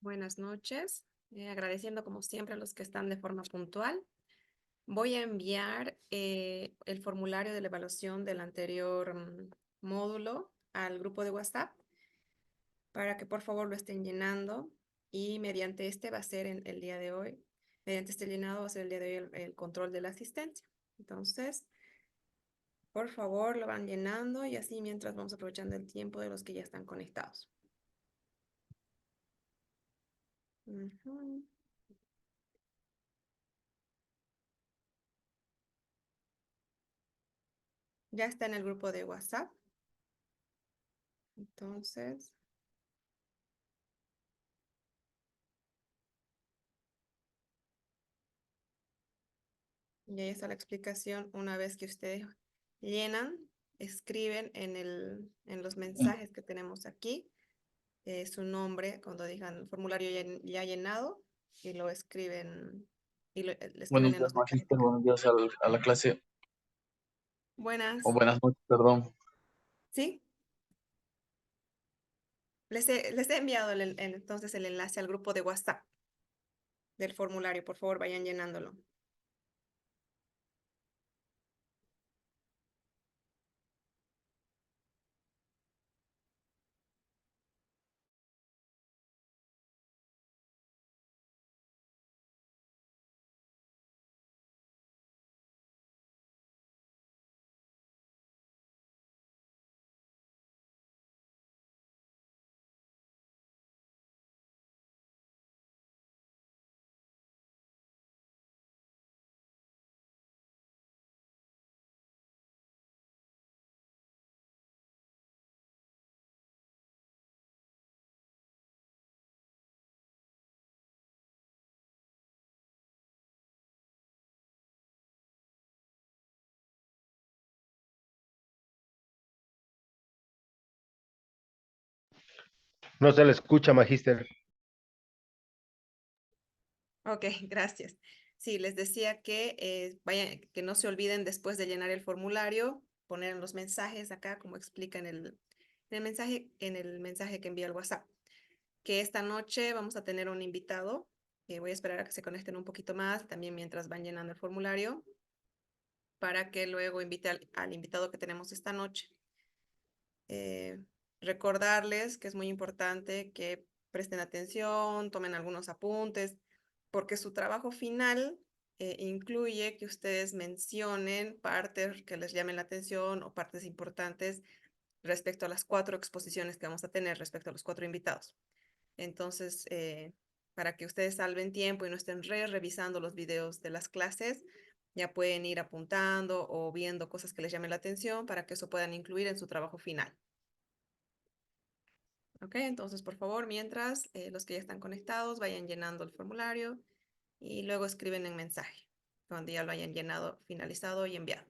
Buenas noches. Agradeciendo como siempre a los que están de forma puntual. Voy a enviar el formulario de la evaluación del anterior módulo al grupo de WhatsApp para que por favor lo estén llenando y mediante este va a ser en el día de hoy, mediante este llenado va a ser el día de hoy el control de la asistencia. Entonces, por favor lo van llenando y así mientras vamos aprovechando el tiempo de los que ya están conectados. Ujú. Ya está en el grupo de WhatsApp. Entonces, y ahí está la explicación. Una vez que ustedes llenan, escriben en los mensajes que tenemos aquí su nombre cuando digan el formulario ya llenado y lo escriben le escriben Buenos en días, los mensajes de magíster. acá. Buenos días a la clase. O Buenas. buenas noches, perdón. ¿Sí? Les he enviado entonces el enlace al grupo de WhatsApp del formulario. Por favor, vayan llenándolo. No se le escucha, magíster. Ok, gracias. Sí, les decía que que no se olviden después de llenar el formulario, poner en los mensajes acá, como explica en el mensaje que envía el WhatsApp, que esta noche vamos a tener un invitado. Voy a esperar a que se conecten un poquito más, también mientras van llenando el formulario, para que luego invite al invitado que tenemos esta noche. Eh, Recordarles que es muy importante que presten atención, tomen algunos apuntes, porque su trabajo final incluye que ustedes mencionen partes que les llamen la atención o partes importantes respecto a las 4 exposiciones que vamos a tener, respecto a los 4 invitados. Entonces, para que ustedes salven tiempo y no estén revisando los videos de las clases, ya pueden ir apuntando o viendo cosas que les llamen la atención para que eso puedan incluir en su trabajo final. Ok, entonces por favor, mientras los que ya están conectados vayan llenando el formulario y luego escriben en mensaje cuando ya lo hayan llenado, finalizado y enviado.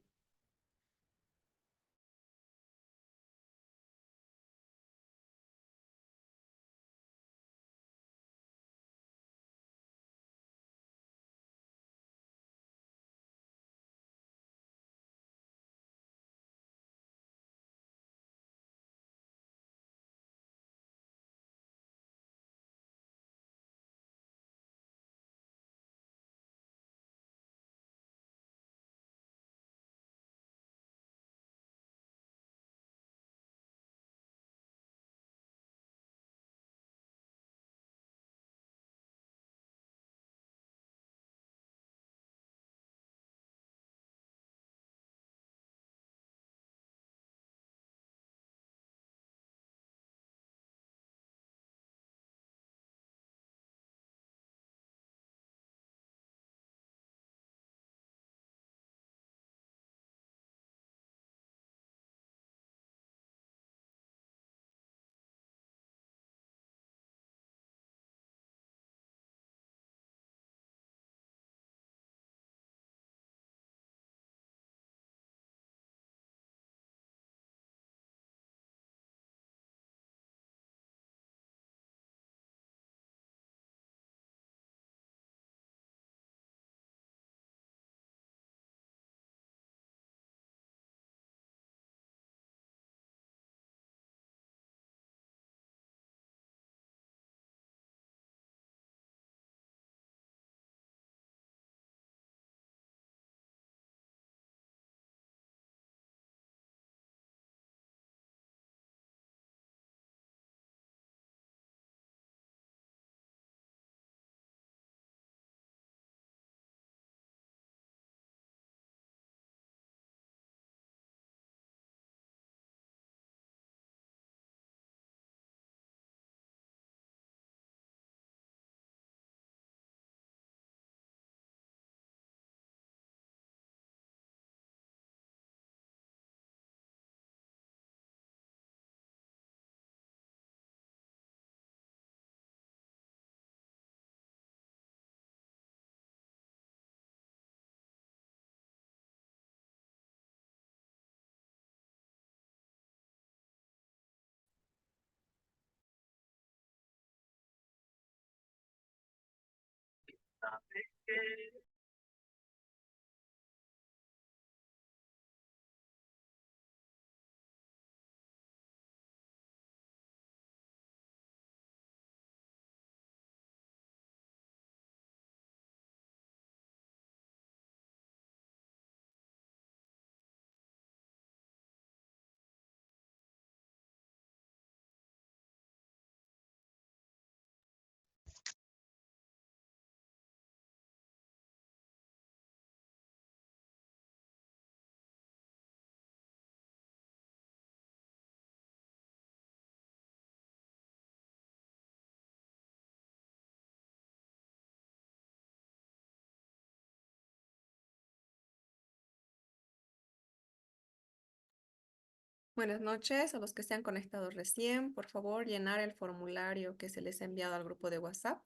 Buenas noches a los que se han conectado recién. Por favor, llenar el formulario que se les ha enviado al grupo de WhatsApp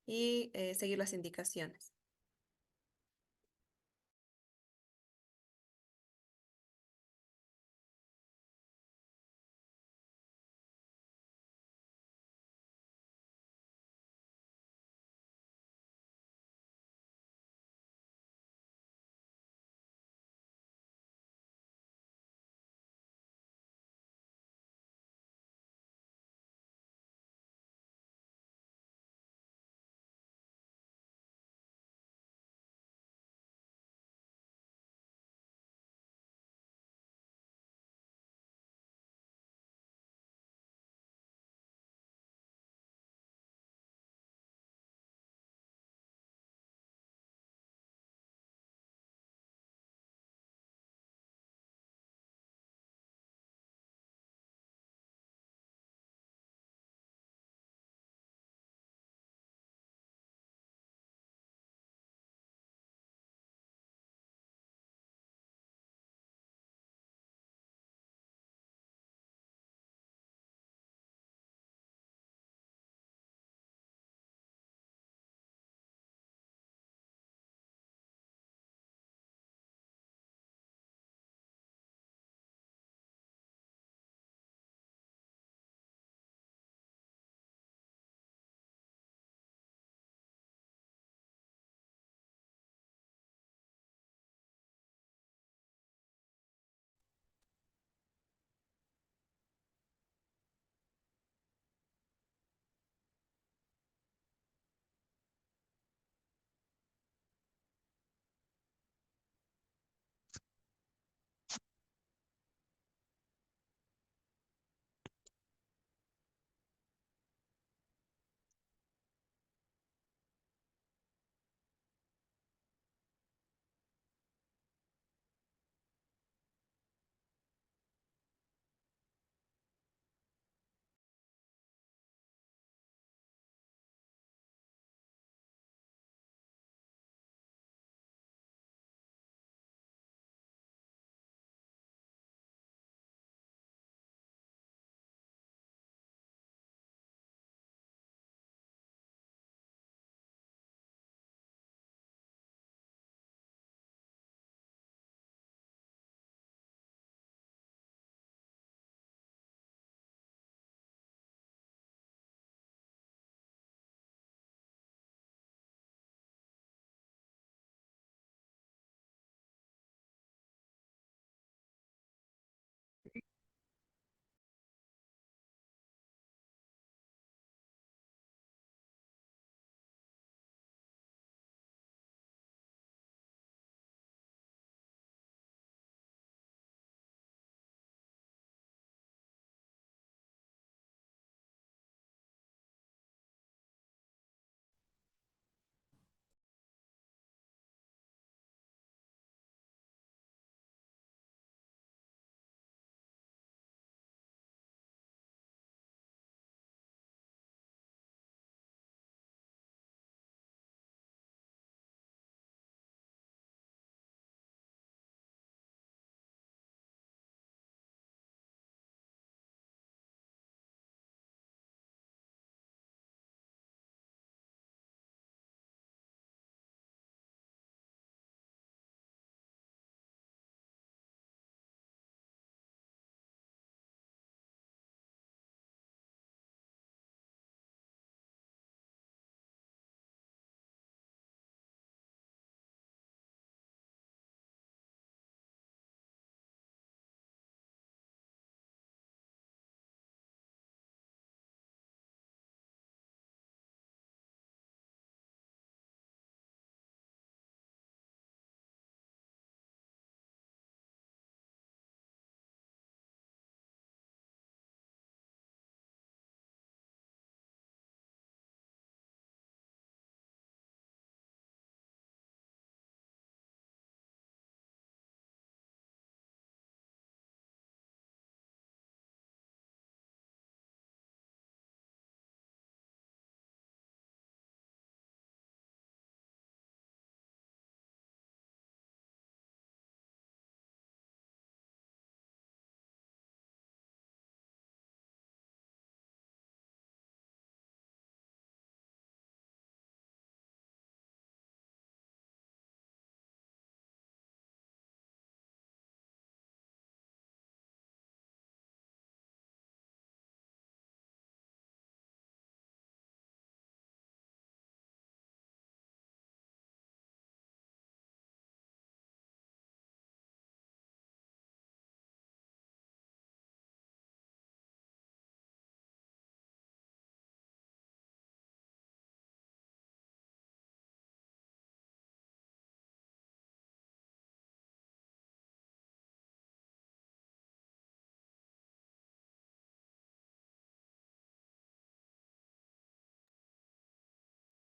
y seguir las indicaciones.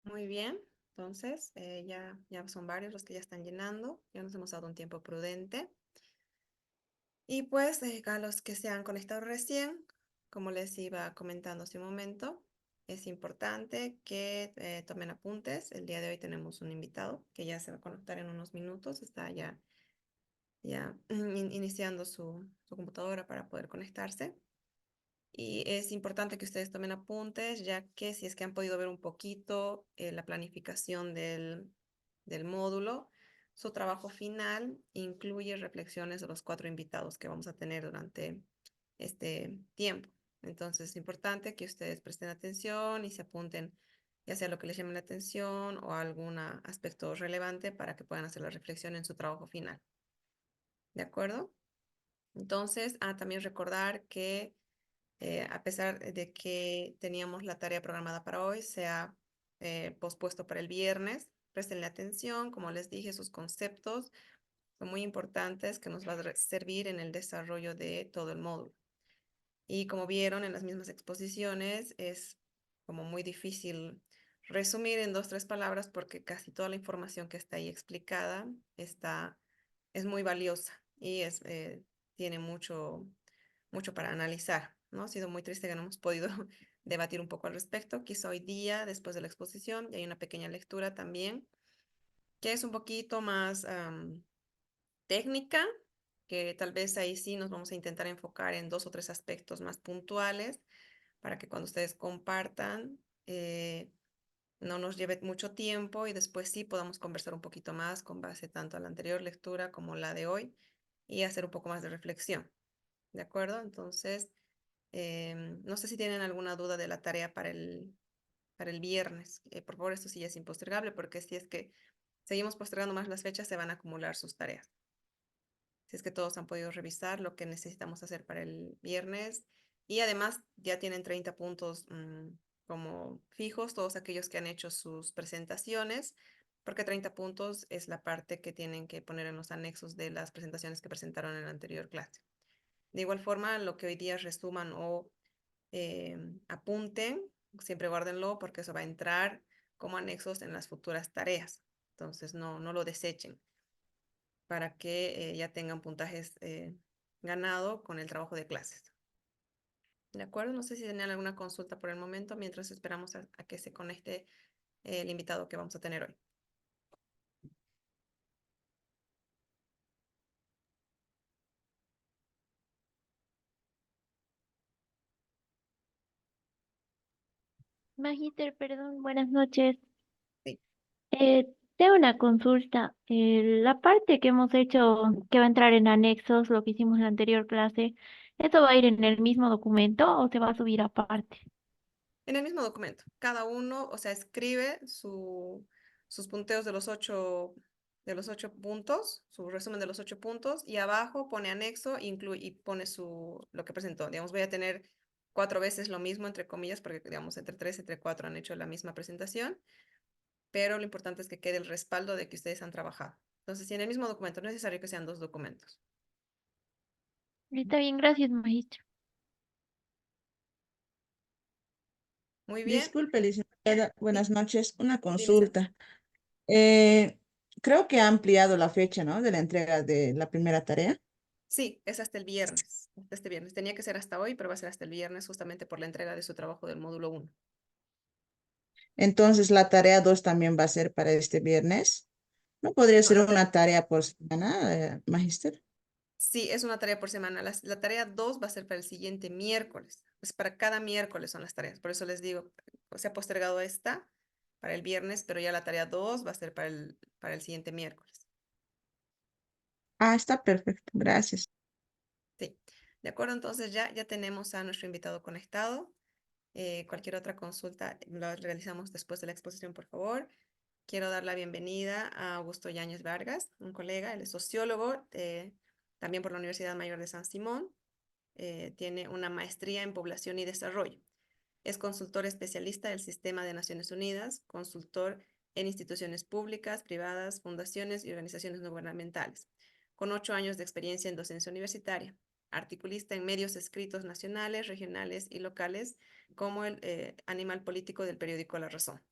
Muy bien. Entonces, ya son varios los que ya están llenando. Ya nos hemos dado un tiempo prudente. Y pues, a los que se han conectado recién, como les iba comentando hace un momento, es importante que tomen apuntes. El día de hoy tenemos un invitado que ya se va a conectar en unos minutos. Está ya iniciando su computadora para poder conectarse. Y es importante que ustedes tomen apuntes, ya que si es que han podido ver un poquito la planificación del módulo, su trabajo final incluye reflexiones de los 4 invitados que vamos a tener durante este tiempo. Entonces es importante que ustedes presten atención y se apunten ya sea lo que les llame la atención o algún aspecto relevante para que puedan hacer la reflexión en su trabajo final. ¿De acuerdo? Entonces, también recordar que a pesar de que teníamos la tarea programada para hoy, se ha pospuesto para el viernes. Prestenle atención, como les dije, sus conceptos son muy importantes que nos va a servir en el desarrollo de todo el módulo. Y como vieron en las mismas exposiciones, es como muy difícil resumir en 2, 3 palabras porque casi toda la información que está ahí explicada es muy valiosa y tiene mucho para analizar, ¿no? Ha sido muy triste que no hemos podido debatir un poco al respecto. Quizá hoy día, después de la exposición, y hay una pequeña lectura también, que es un poquito más técnica, que tal vez ahí sí nos vamos a intentar enfocar en 2 o 3 aspectos más puntuales para que cuando ustedes compartan no nos lleve mucho tiempo y después sí podamos conversar un poquito más con base tanto a la anterior lectura como la de hoy y hacer un poco más de reflexión. ¿De acuerdo? Entonces, no sé si tienen alguna duda de la tarea para el viernes. Por favor, esto sí es impostergable porque si es que seguimos postergando más las fechas, se van a acumular sus tareas. Si es que todos han podido revisar lo que necesitamos hacer para el viernes y además ya tienen 30 puntos como fijos, todos aquellos que han hecho sus presentaciones, porque 30 puntos es la parte que tienen que poner en los anexos de las presentaciones que presentaron en la anterior clase. De igual forma, lo que hoy día resuman o apunten, siempre guárdenlo porque eso va a entrar como anexos en las futuras tareas. Entonces, no lo desechen para que ya tengan puntajes ganado con el trabajo de clases. ¿De acuerdo? No sé si tenían alguna consulta por el momento mientras esperamos a que se conecte el invitado que vamos a tener hoy. Magíster, perdón, buenas noches. Sí. Tengo una consulta. La parte que hemos hecho, que va a entrar en anexos, lo que hicimos en la anterior clase, ¿eso va a ir en el mismo documento o se va a subir aparte? En el mismo documento, cada uno, o sea, escribe sus punteos de los 8 puntos, su resumen de los 8 puntos, y abajo pone anexo y pone lo que presentó. Digamos, voy a tener 4 veces lo mismo, entre comillas, porque, digamos, entre 3, entre 4 han hecho la misma presentación, pero lo importante es que quede el respaldo de que ustedes han trabajado. Entonces, si en el mismo documento, no es necesario que sean 2 documentos. Está bien, gracias, magíster. Muy bien, Disculpe, licenciada, sí, buenas noches. Una dime, Sara. consulta. Eh, Creo que ha ampliado la fecha, ¿no? De la entrega de la primera tarea. Sí, es hasta el viernes, hasta este viernes. Tenía que ser hasta hoy, pero va a ser hasta el viernes justamente por la entrega de su trabajo del módulo 1. Entonces, la tarea 2 también va a ser para este viernes. ¿No podría No, ser una tarea por semana, magíster? sí, es una tarea por semana. La tarea 2 va a ser para el siguiente miércoles. Pues para cada miércoles son las tareas. Por eso les digo, se ha postergado esta para el viernes, pero ya la tarea 2 va a ser para el siguiente miércoles. Ah, está perfecto. Gracias. Sí, de acuerdo, entonces ya tenemos a nuestro invitado conectado. Cualquier otra consulta la realizamos después de la exposición, por favor. Quiero dar la bienvenida a Augusto Yáñez Vargas, un colega, él es sociólogo, también por la Universidad Mayor de San Simón. Tiene una maestría en población y desarrollo. Es consultor especialista del Sistema de Naciones Unidas, consultor en instituciones públicas, privadas, fundaciones y organizaciones no gubernamentales, con 8 años de experiencia en docencia universitaria. Articulista en medios escritos nacionales, regionales y locales, como el Animal Político del periódico La Razón.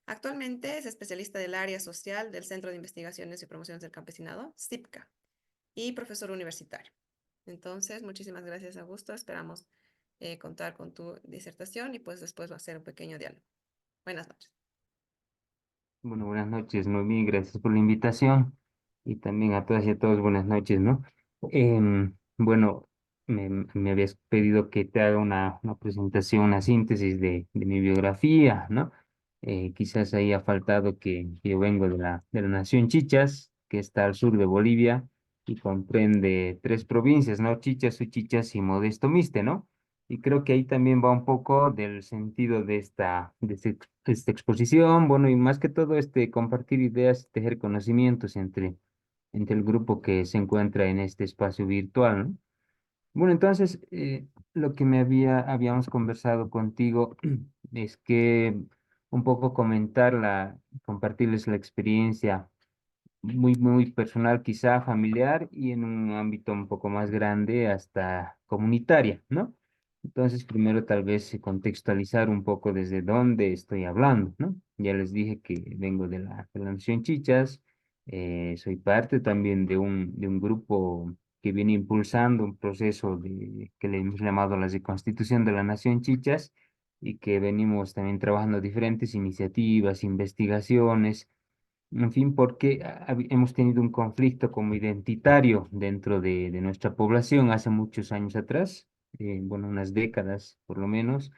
Actualmente es especialista del área social del Centro de Investigaciones y Promociones del Campesinado, CIPCA, y profesor universitario. Entonces, muchísimas gracias, Augusto. Esperamos contar con tu disertación y pues después va a ser un pequeño diálogo. Buenas noches. Bueno, buenas noches, Noemí, gracias por la invitación y también a todas y a todos buenas noches, ¿no? Bueno, me habías pedido que te haga una presentación, una síntesis de mi biografía, ¿no? Quizás ahí ha faltado que yo vengo de la nación Chichas, que está al sur de Bolivia y comprende tres provincias, ¿no? Chichas, Suchichas y Modesto Miste, ¿no? Y creo que ahí también va un poco del sentido de esta exposición, bueno, y más que todo compartir ideas, tejer conocimientos entre el grupo que se encuentra en este espacio virtual, ¿no? Bueno, entonces, lo que habíamos conversado contigo es que un poco compartirles la experiencia muy, muy personal, quizá familiar y en un ámbito un poco más grande, hasta comunitaria, ¿no? Entonces, primero tal vez contextualizar un poco desde dónde estoy hablando, ¿no? Ya les dije que vengo de la Nación Chichas, soy parte también de un grupo que viene impulsando un proceso que le hemos llamado la reconstitución de la Nación Chichas y que venimos también trabajando diferentes iniciativas, investigaciones, en fin, porque hemos tenido un conflicto como identitario dentro de nuestra población hace muchos años atrás, bueno, unas décadas por lo menos,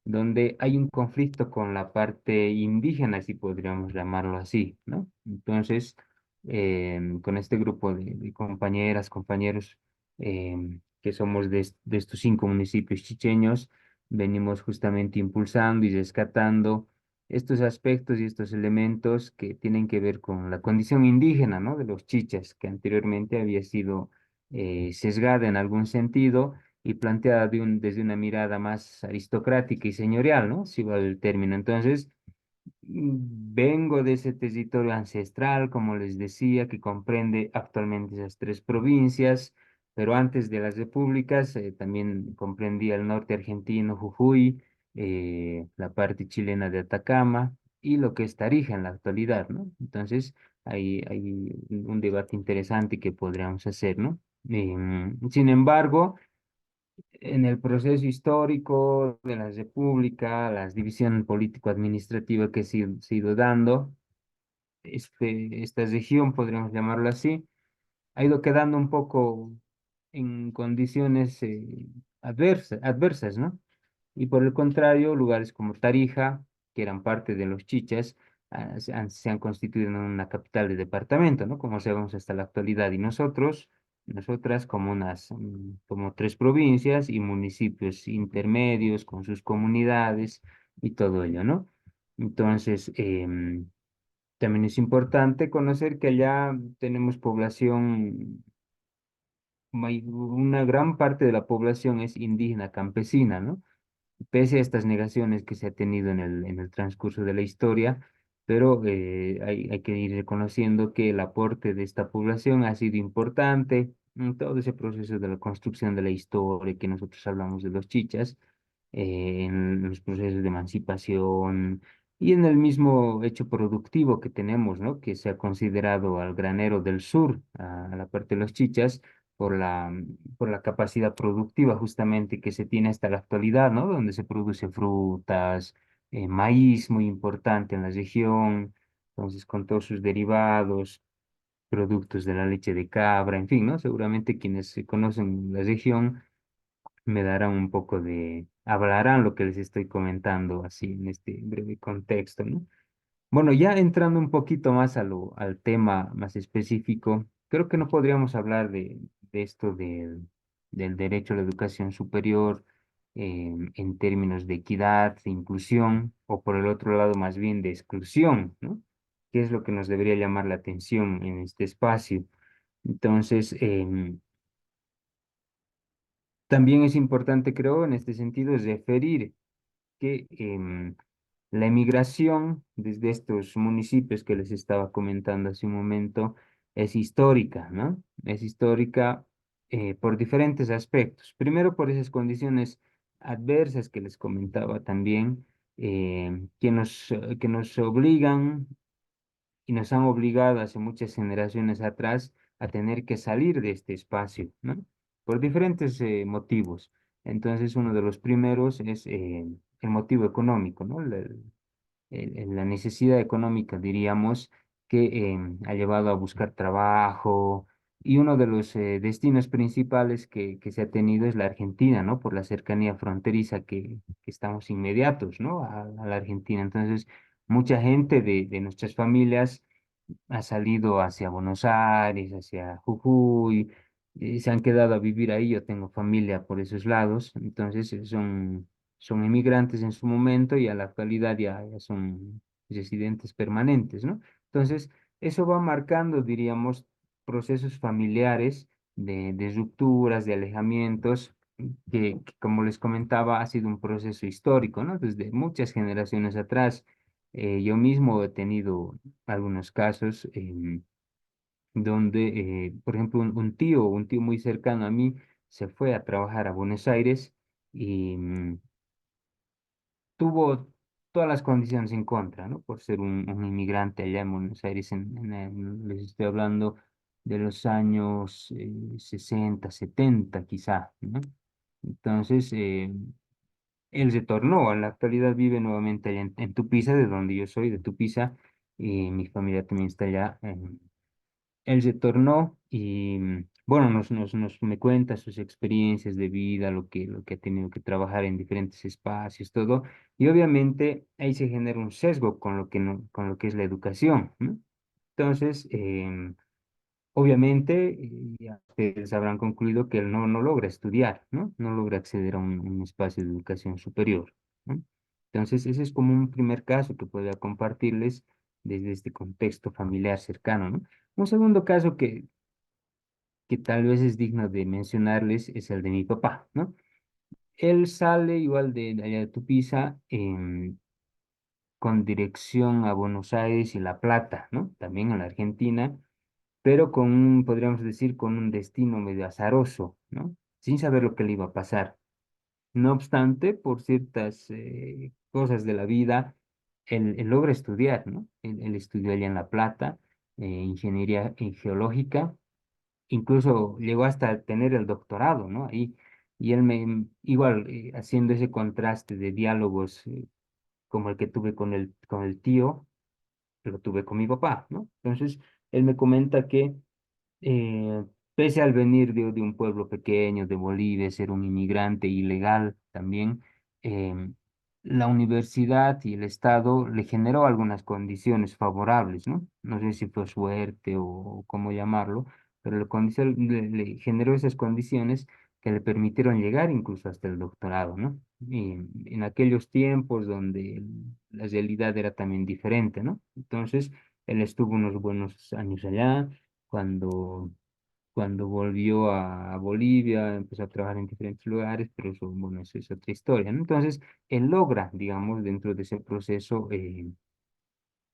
donde hay un conflicto con la parte indígena, si podríamos llamarlo así, ¿no? Entonces, con este grupo de compañeras, compañeros, que somos de estos 5 municipios chicheños, venimos justamente impulsando y rescatando estos aspectos y estos elementos que tienen que ver con la condición indígena, ¿no? De los chichas, que anteriormente había sido sesgada en algún sentido y planteada desde una mirada más aristocrática y señorial, ¿no? Si va el término. Entonces, vengo de ese territorio ancestral, como les decía, que comprende actualmente esas tres provincias, pero antes de las repúblicas también comprendía el norte argentino, Jujuy, la parte chilena de Atacama y lo que es Tarija en la actualidad, ¿no? Entonces, hay un debate interesante que podríamos hacer, ¿no? Sin embargo, en el proceso histórico de la República, la división político-administrativa que se ha ido dando, esta región, podríamos llamarlo así, ha ido quedando un poco en condiciones adversas, ¿no? Y por el contrario, lugares como Tarija, que eran parte de los chichas, se han constituido en una capital de departamento, ¿no? Como sabemos hasta la actualidad. Y nosotras como como tres provincias y municipios intermedios con sus comunidades y todo ello, ¿no? Entonces, también es importante conocer que allá tenemos población, una gran parte de la población es indígena, campesina, ¿no? Pese a estas negaciones que se ha tenido en el transcurso de la historia, pero hay que ir reconociendo que el aporte de esta población ha sido importante en todo ese proceso de la construcción de la historia que nosotros hablamos de los chichas, en los procesos de emancipación y en el mismo hecho productivo que tenemos, ¿no? Que se ha considerado al granero del sur, a la parte de los chichas, por la capacidad productiva justamente que se tiene hasta la actualidad, ¿no? Donde se produce frutas, maíz muy importante en la región, entonces con todos sus derivados, productos de la leche de cabra, en fin, ¿no? Seguramente quienes se conocen la región me darán un poco hablarán lo que les estoy comentando así en este breve contexto, ¿no? Bueno, ya entrando un poquito más al tema más específico, creo que no podríamos hablar de esto del derecho a la educación superior en términos de equidad, de inclusión, o por el otro lado más bien de exclusión, ¿no? ¿Qué es lo que nos debería llamar la atención en este espacio? Entonces, también es importante, creo, en este sentido, es referir que la emigración desde estos municipios que les estaba comentando hace un momento es histórica, ¿no? Es histórica por diferentes aspectos. Primero, por esas condiciones adversas que les comentaba también, que nos obligan y nos han obligado hace muchas generaciones atrás a tener que salir de este espacio, ¿no? Por diferentes motivos. Entonces, uno de los primeros es el motivo económico, ¿no? La necesidad económica, diríamos, que ha llevado a buscar trabajo. Y uno de los destinos principales que se ha tenido es la Argentina, ¿no? Por la cercanía fronteriza que estamos inmediatos, ¿no? A la Argentina. Entonces, mucha gente de nuestras familias ha salido hacia Buenos Aires, hacia Jujuy, y se han quedado a vivir ahí. Yo tengo familia por esos lados, entonces son inmigrantes en su momento y a la actualidad ya son residentes permanentes, ¿no? Entonces, eso va marcando, diríamos, procesos familiares de rupturas, de alejamientos, que, como les comentaba, ha sido un proceso histórico, ¿no? Desde muchas generaciones atrás. Yo mismo he tenido algunos casos donde, por ejemplo, un tío muy cercano a mí se fue a trabajar a Buenos Aires y tuvo todas las condiciones en contra, ¿no? Por ser un inmigrante allá en Buenos Aires, les estoy hablando de los años 60, 70 quizá, ¿no? Entonces, él retornó, en la actualidad vive nuevamente allá en Tupiza, de donde yo soy, de Tupiza, y mi familia también está allá. Él retornó y, bueno, me cuenta sus experiencias de vida, lo que ha tenido que trabajar en diferentes espacios, todo, y obviamente ahí se genera un sesgo con lo que, no, con lo que es la educación, ¿no? Entonces, obviamente, ya ustedes habrán concluido que él no logra estudiar, ¿no? No logra acceder a un espacio de educación superior, ¿no? Entonces, ese es como un primer caso que podría compartirles desde este contexto familiar cercano, ¿no? Un segundo caso que tal vez es digno de mencionarles es el de mi papá, ¿no? Él sale igual de allá de Tupiza con dirección a Buenos Aires y La Plata, ¿no? También en la Argentina, pero con podríamos decir, con un destino medio azaroso, ¿no? Sin saber lo que le iba a pasar. No obstante, por ciertas cosas de la vida, él logra estudiar, ¿no? Él estudió allá en La Plata, ingeniería geológica, incluso llegó hasta tener el doctorado, ¿no? Y él igual, haciendo ese contraste de diálogos como el que tuve con el tío, lo tuve con mi papá, ¿no? Entonces, él me comenta que eh, pese al venir de un pueblo pequeño de Bolivia, ser un inmigrante ilegal también, em, la universidad y el Estado le generó algunas condiciones favorables, ¿no? No sé si fue suerte o cómo llamarlo, pero le generó esas condiciones que le permitieron llegar incluso hasta el doctorado, ¿no? Y en aquellos tiempos donde la realidad era también diferente, ¿no? Entonces, él estuvo unos buenos años allá cuando, cuando volvió a Bolivia, empezó a trabajar en diferentes lugares, pero eso, bueno, eso es otra historia, ¿no? Entonces, él logra, digamos, dentro de ese proceso,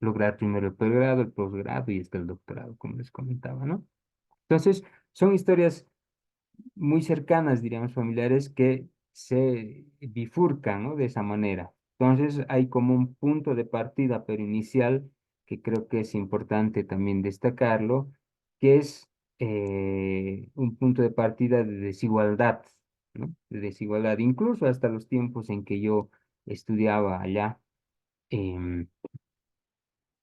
lograr primero el pregrado, el posgrado y hasta el doctorado, como les comentaba, ¿no? Entonces, son historias muy cercanas, diríamos, familiares que se bifurcan, ¿no? De esa manera. Entonces hay como un punto de partida, pero inicial, que creo que es importante también destacarlo, que es un punto de partida de desigualdad, ¿no? De desigualdad, incluso hasta los tiempos en que yo estudiaba allá. em,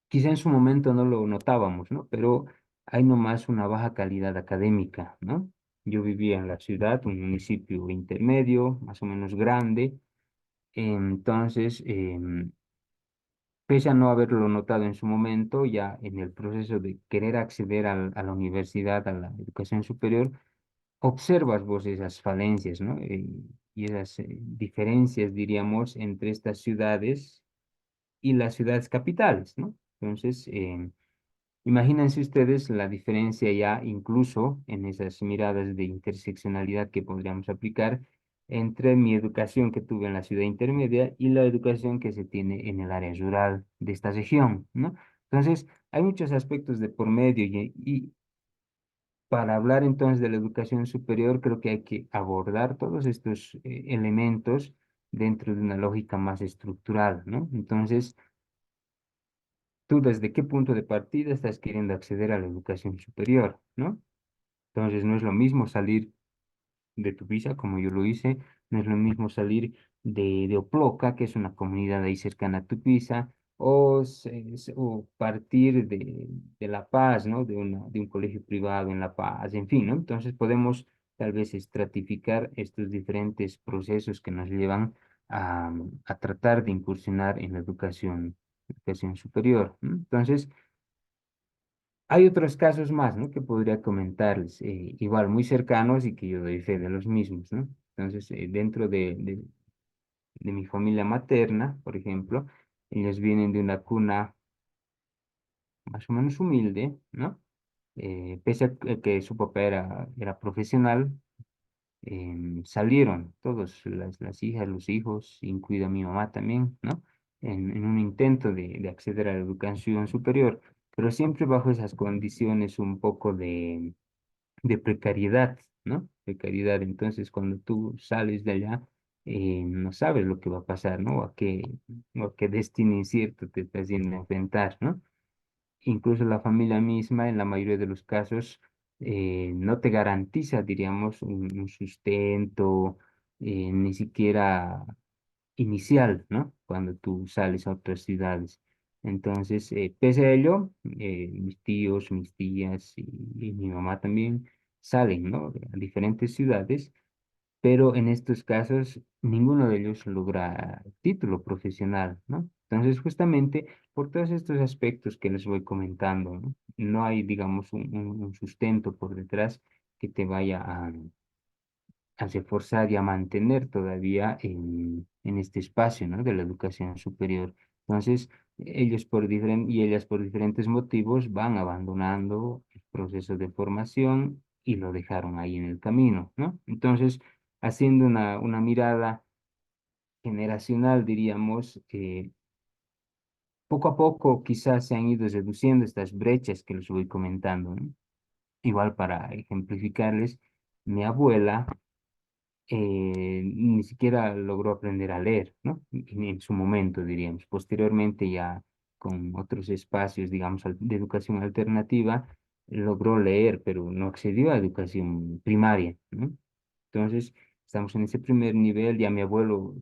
Quizá en su momento no lo notábamos, ¿no? Pero hay nomás una baja calidad académica, ¿no? Yo vivía en la ciudad, un municipio intermedio, más o menos grande, entonces, pese a no haberlo notado en su momento, ya en el proceso de querer acceder a la universidad, a la educación superior, observas vos esas falencias, ¿no? Y esas diferencias, diríamos, entre estas ciudades y las ciudades capitales, ¿no? Entonces, imagínense ustedes la diferencia ya incluso en esas miradas de interseccionalidad que podríamos aplicar entre mi educación que tuve en la ciudad intermedia y la educación que se tiene en el área rural de esta región, ¿no? Entonces, hay muchos aspectos de por medio y para hablar entonces de la educación superior, creo que hay que abordar todos estos elementos dentro de una lógica más estructural, ¿no? Entonces, ¿tú desde qué punto de partida estás queriendo acceder a la educación superior, ¿no? Entonces, no es lo mismo salir de Tupiza, como yo lo hice, no es lo mismo salir de Oploca, que es una comunidad ahí cercana a Tupiza, o partir de La Paz, ¿no? De un colegio privado en La Paz, en fin, ¿no? Entonces podemos tal vez estratificar estos diferentes procesos que nos llevan a tratar de incursionar en la educación superior, ¿no? Entonces, hay otros casos más, ¿no? Que podría comentarles, igual muy cercanos y que yo doy fe de los mismos, ¿no? Entonces, dentro de mi familia materna, por ejemplo, ellos vienen de una cuna más o menos humilde, ¿no? Pese a que su papá era profesional, salieron todos, las hijas, los hijos, incluida mi mamá también, ¿no? En un intento de acceder a la educación superior, pero siempre bajo esas condiciones un poco de precariedad, ¿no? Precariedad. Entonces, cuando tú sales de allá, no sabes lo que va a pasar, ¿no? O a qué destino incierto te estás yendo a enfrentar, ¿no? Incluso la familia misma, en la mayoría de los casos, no te garantiza, diríamos, un sustento, ni siquiera inicial, ¿no? Cuando tú sales a otras ciudades. Entonces, pese a ello, mis tíos, mis tías y mi mamá también salen, ¿no? A diferentes ciudades, pero en estos casos ninguno de ellos logra título profesional, ¿no? Entonces, justamente por todos estos aspectos que les voy comentando, ¿no? No hay, digamos, un sustento por detrás que te vaya a reforzar y a mantener todavía en este espacio, ¿no? De la educación superior. Entonces, ellos y ellas por diferentes motivos van abandonando el proceso de formación y lo dejaron ahí en el camino, ¿no? Entonces, haciendo una mirada generacional, diríamos, poco a poco quizás se han ido reduciendo estas brechas que les voy comentando, ¿no? Igual para ejemplificarles, mi abuela ni siquiera logró aprender a leer, ¿no? En su momento, diríamos. Posteriormente, ya con otros espacios, digamos, de educación alternativa, logró leer, pero no accedió a educación primaria, ¿no? Entonces, estamos en ese primer nivel. Ya mi abuelo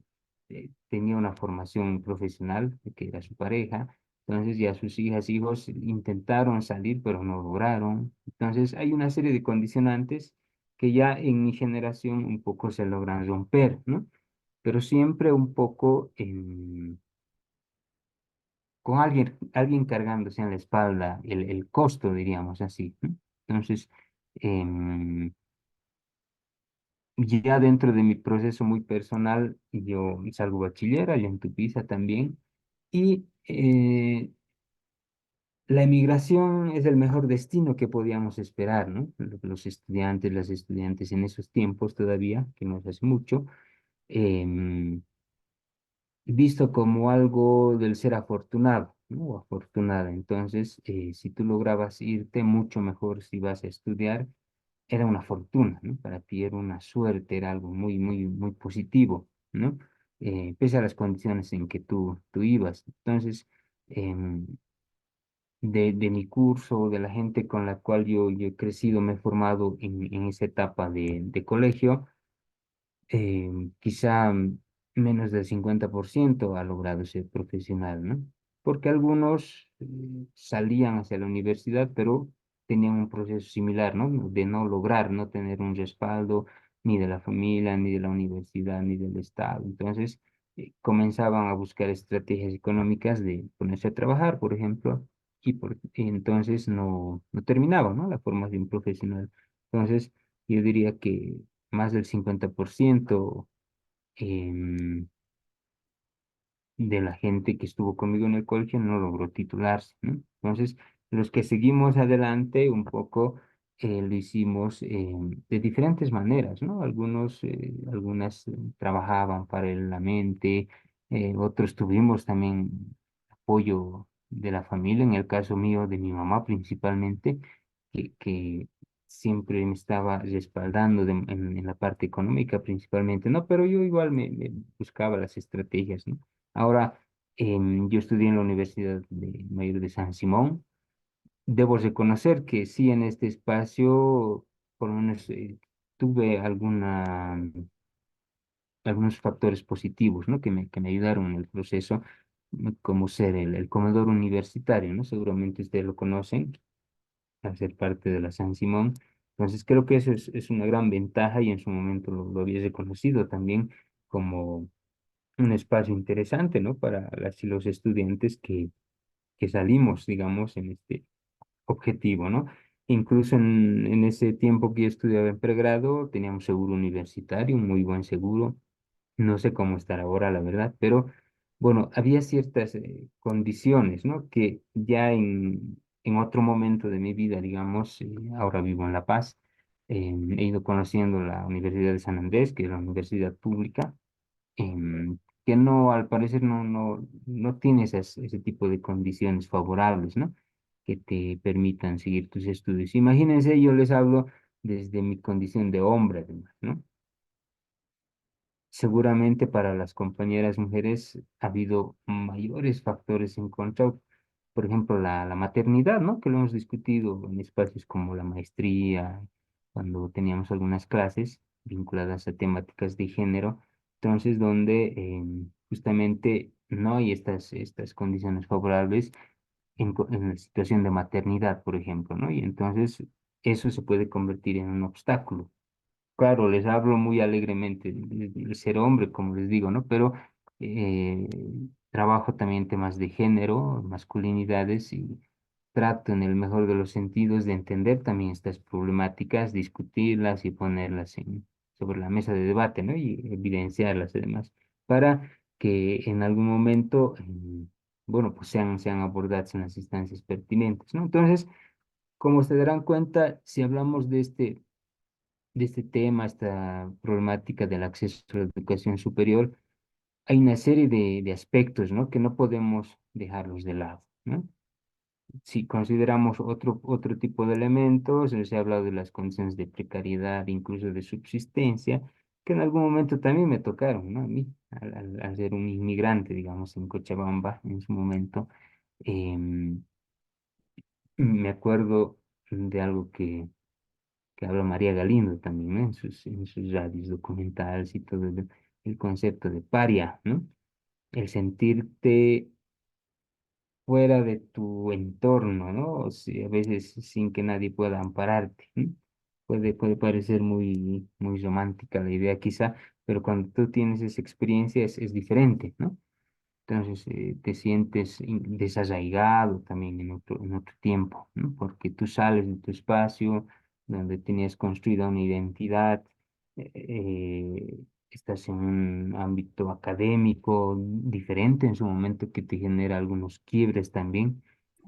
tenía una formación profesional, que era su pareja. Entonces, ya sus hijas, hijos intentaron salir, pero no lograron. Entonces, hay una serie de condicionantes que ya en mi generación un poco se logran romper, ¿no? Pero siempre un poco con alguien cargándose en la espalda el costo, diríamos así, ¿no? Entonces, em, ya dentro de mi proceso muy personal, yo salgo bachiller allá en Tupiza también, y la emigración es el mejor destino que podíamos esperar, ¿no? Los estudiantes, las estudiantes en esos tiempos todavía, que no es hace mucho, em, visto como algo del ser afortunado, ¿no? O afortunada. Entonces, si tú lograbas irte, mucho mejor si vas a estudiar, era una fortuna, ¿no? Para ti era una suerte, era algo muy, muy, muy positivo, ¿no? Pese a las condiciones en que tú ibas. Entonces, em, de mi curso, de la gente con la cual yo he crecido, me he formado en esa etapa de colegio, quizá menos del 50% ha logrado ser profesional, ¿no? Porque algunos salían hacia la universidad, pero tenían un proceso similar, ¿no? De no lograr, no tener un respaldo ni de la familia, ni de la universidad, ni del Estado. Entonces, comenzaban a buscar estrategias económicas de ponerse a trabajar, por ejemplo, y entonces no terminaban, ¿no? La formación profesional. Entonces, yo diría que más del 50% em, de la gente que estuvo conmigo en el colegio no logró titularse, ¿no? Entonces, los que seguimos adelante un poco lo hicimos de diferentes maneras, ¿no? Algunas trabajaban paralelamente, otros tuvimos también apoyo de la familia, en el caso mío, de mi mamá principalmente, que siempre me estaba respaldando en la parte económica principalmente, ¿no? Pero yo igual me buscaba las estrategias, ¿no? Ahora, yo estudié en la Universidad Mayor de San Simón. Debo reconocer que sí, en este espacio, por lo menos, tuve algunos factores positivos, ¿no? Que me ayudaron en el proceso, como ser el comedor universitario, ¿no? Seguramente ustedes lo conocen, al ser parte de la San Simón. Entonces, creo que eso es una gran ventaja y en su momento lo había reconocido también como un espacio interesante, ¿no? Para las y los estudiantes que salimos, digamos, en este objetivo, ¿no? Incluso en ese tiempo que yo estudiaba en pregrado, teníamos seguro universitario, un muy buen seguro. No sé cómo estar ahora, la verdad, pero bueno, había ciertas condiciones, ¿no? Que ya en otro momento de mi vida, digamos, ahora vivo en La Paz, he ido conociendo la Universidad de San Andrés, que es la universidad pública, que no, al parecer, no tiene ese tipo de condiciones favorables, ¿no? Que te permitan seguir tus estudios. Imagínense, yo les hablo desde mi condición de hombre, además, ¿no? Seguramente para las compañeras mujeres ha habido mayores factores en contra, por ejemplo, la maternidad, ¿no? Que lo hemos discutido en espacios como la maestría, cuando teníamos algunas clases vinculadas a temáticas de género, entonces donde justamente no hay estas condiciones favorables en la situación de maternidad, por ejemplo, ¿no? Y entonces eso se puede convertir en un obstáculo. Claro, les hablo muy alegremente de ser hombre, como les digo, ¿no? Pero eh, trabajo también temas de género, masculinidades y trato en el mejor de los sentidos de entender también estas problemáticas, discutirlas y ponerlas sobre la mesa de debate, ¿no? Y evidenciarlas además, para que en algún momento, bueno, pues sean abordadas en las instancias pertinentes, ¿no? Entonces, como se darán cuenta, si hablamos de este tema, esta problemática del acceso a la educación superior, hay una serie de aspectos, ¿no? Que no podemos dejarlos de lado, ¿no? Si consideramos otro tipo de elementos, se ha hablado de las condiciones de precariedad, incluso de subsistencia, que en algún momento también me tocaron, ¿no? A mí, al ser un inmigrante, digamos, en Cochabamba, en su momento, em, me acuerdo de algo que habla María Galindo también, ¿no? En sus radios documentales y todo el concepto de paria, ¿no? El sentirte fuera de tu entorno, ¿no? O sea, a veces sin que nadie pueda ampararte, ¿no? Puede parecer muy romántica la idea quizá, pero cuando tú tienes esa experiencia es diferente, ¿no? Entonces te sientes desarraigado también en otro tiempo, ¿no? Porque tú sales de tu espacio donde tenías construida una identidad, estás en un ámbito académico diferente en su momento que te genera algunos quiebres también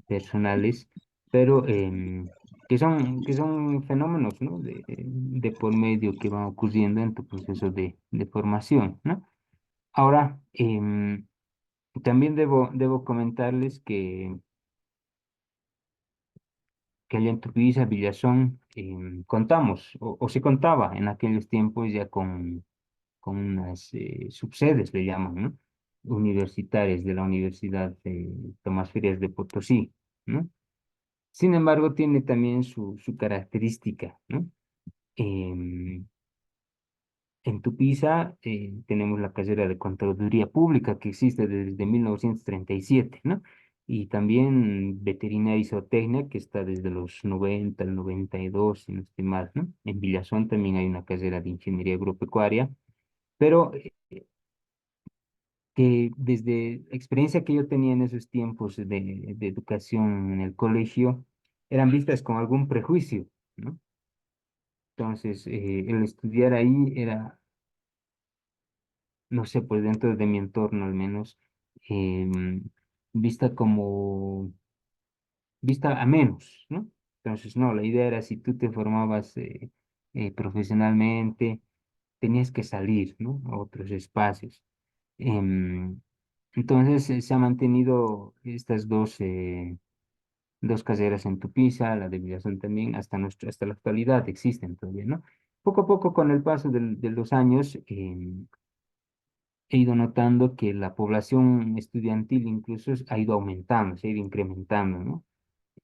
personales, pero que son fenómenos, ¿no? De por medio que van ocurriendo en tu proceso de formación, ¿no? Ahora, también debo comentarles que allá en Tupiza, Villazón, contamos, o se contaba en aquellos tiempos ya con unas subsedes, le llaman, ¿no? Universitarias de la Universidad de Tomás Frías de Potosí, ¿no? Sin embargo, tiene también su característica, ¿no? Em, En Tupiza tenemos la carrera de Contaduría Pública que existe desde 1937, ¿no? Y también Veterinaria y Zootecnia que está desde los 90 al 92, si no estoy mal, ¿no? En Villazón también hay una carrera de Ingeniería Agropecuaria, pero que desde la experiencia que yo tenía en esos tiempos de educación en el colegio, eran vistas con algún prejuicio, ¿no? Entonces, el estudiar ahí era no sé, pues dentro de mi entorno al menos, em, vista como, vista a menos, ¿no? Entonces, no, la idea era si tú te formabas profesionalmente, tenías que salir, ¿no? A otros espacios. Em, entonces, se ha mantenido estas dos dos carreras en Tupiza, la de Villazón también, hasta la actualidad existen todavía, ¿no? Poco a poco, con el paso de los años, he ido notando que la población estudiantil incluso ha ido aumentando, se ha ido incrementando, ¿no?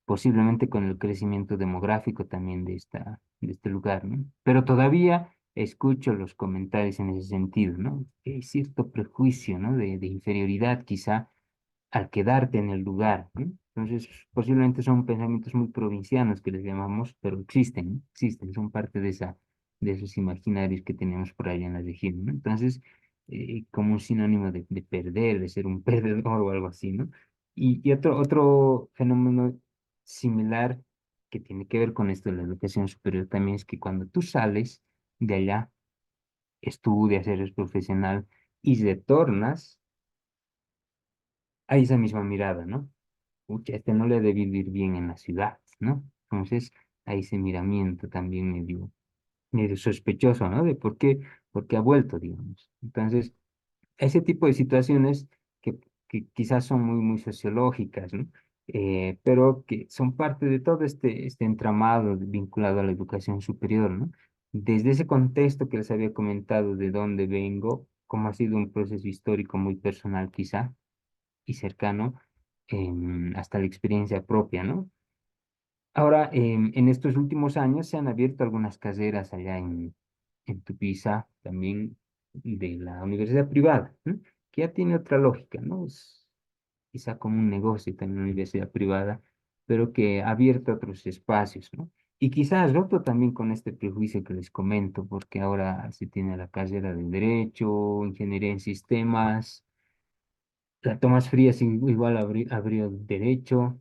Posiblemente con el crecimiento demográfico también de este lugar, ¿no? Pero todavía escucho los comentarios en ese sentido, ¿no? Que hay cierto prejuicio, ¿no? De inferioridad quizá al quedarte en el lugar, ¿no? Entonces, posiblemente son pensamientos muy provincianos que les llamamos, pero existen, ¿no? Existen, son parte de esos imaginarios que tenemos por allá en la región, ¿no? Entonces, como un sinónimo de perder, de ser un perdedor o algo así, ¿no? Y otro fenómeno similar que tiene que ver con esto de la educación superior también es que cuando tú sales de allá, estudias, eres profesional y retornas, hay esa misma mirada, ¿no? Pucha, este no le debe vivir bien en la ciudad, ¿no? Entonces, hay ese miramiento también medio sospechoso, ¿no? De por qué ha vuelto, digamos. Entonces, ese tipo de situaciones que, que quizás son muy sociológicas, ¿no? Pero que son parte de todo este entramado vinculado a la educación superior, ¿no? Desde ese contexto que les había comentado de dónde vengo, cómo ha sido un proceso histórico muy personal quizá y cercano, hasta la experiencia propia, ¿no? Ahora, en estos últimos años se han abierto algunas carreras allá en Tupiza, también de la universidad privada, ¿no? Que ya tiene otra lógica, ¿no? Es quizá como un negocio también una universidad privada, pero que ha abierto otros espacios, ¿no? Y quizás roto también con este prejuicio que les comento, porque ahora se tiene la carrera de Derecho, Ingeniería en Sistemas, la Tomás Frías igual abrió derecho,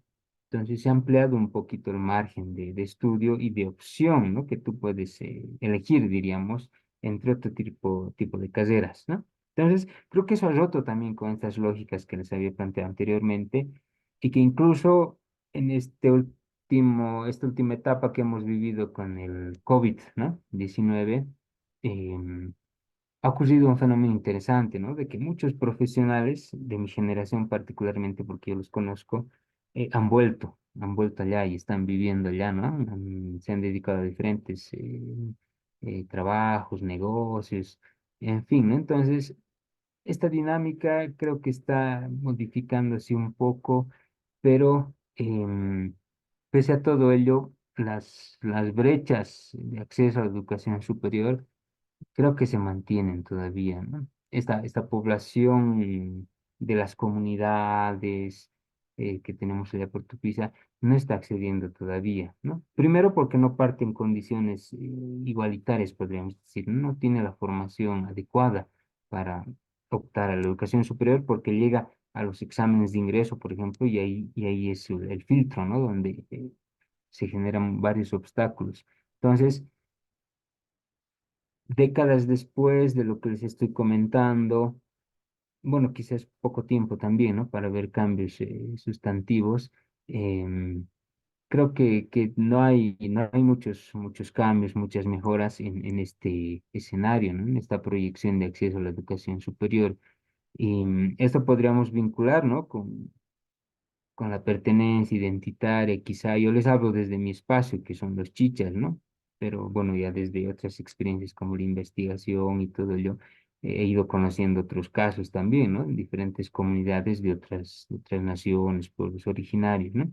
entonces se ha ampliado un poquito el margen de estudio y de opción, ¿no? Que tú puedes elegir, diríamos, entre otro tipo de carreras, ¿no? Entonces, creo que eso ha roto también con estas lógicas que les había planteado anteriormente y que incluso en esta última etapa que hemos vivido con el COVID, ¿no? 19, ha ocurrido un fenómeno interesante, ¿no? De que muchos profesionales de mi generación particularmente, porque yo los conozco, han vuelto allá y están viviendo allá, ¿no? Se han dedicado a diferentes trabajos, negocios, en fin, ¿no? Entonces, esta dinámica creo que está modificándose un poco, pero pese a todo ello, las brechas de acceso a la educación superior creo que se mantienen todavía, ¿no? Esta población de las comunidades que tenemos allá por Tupiza no está accediendo todavía, ¿no? Primero porque no parte en condiciones igualitarias, podríamos decir, no tiene la formación adecuada para optar a la educación superior porque llega a los exámenes de ingreso, por ejemplo, y ahí es el filtro, ¿no? Donde se generan varios obstáculos. Entonces, décadas después de lo que les estoy comentando, bueno, quizás poco tiempo también, ¿no? Para ver cambios sustantivos. em, Creo que no hay muchos cambios, muchas mejoras en este escenario, ¿no? En esta proyección de acceso a la educación superior. Y esto podríamos vincular, ¿no? Con la pertenencia identitaria, quizá yo les hablo desde mi espacio, que son los chichas, ¿no? Pero bueno, ya desde otras experiencias como la investigación y todo ello, he ido conociendo otros casos también, ¿no? En diferentes comunidades de otras naciones, pueblos originarios, ¿no?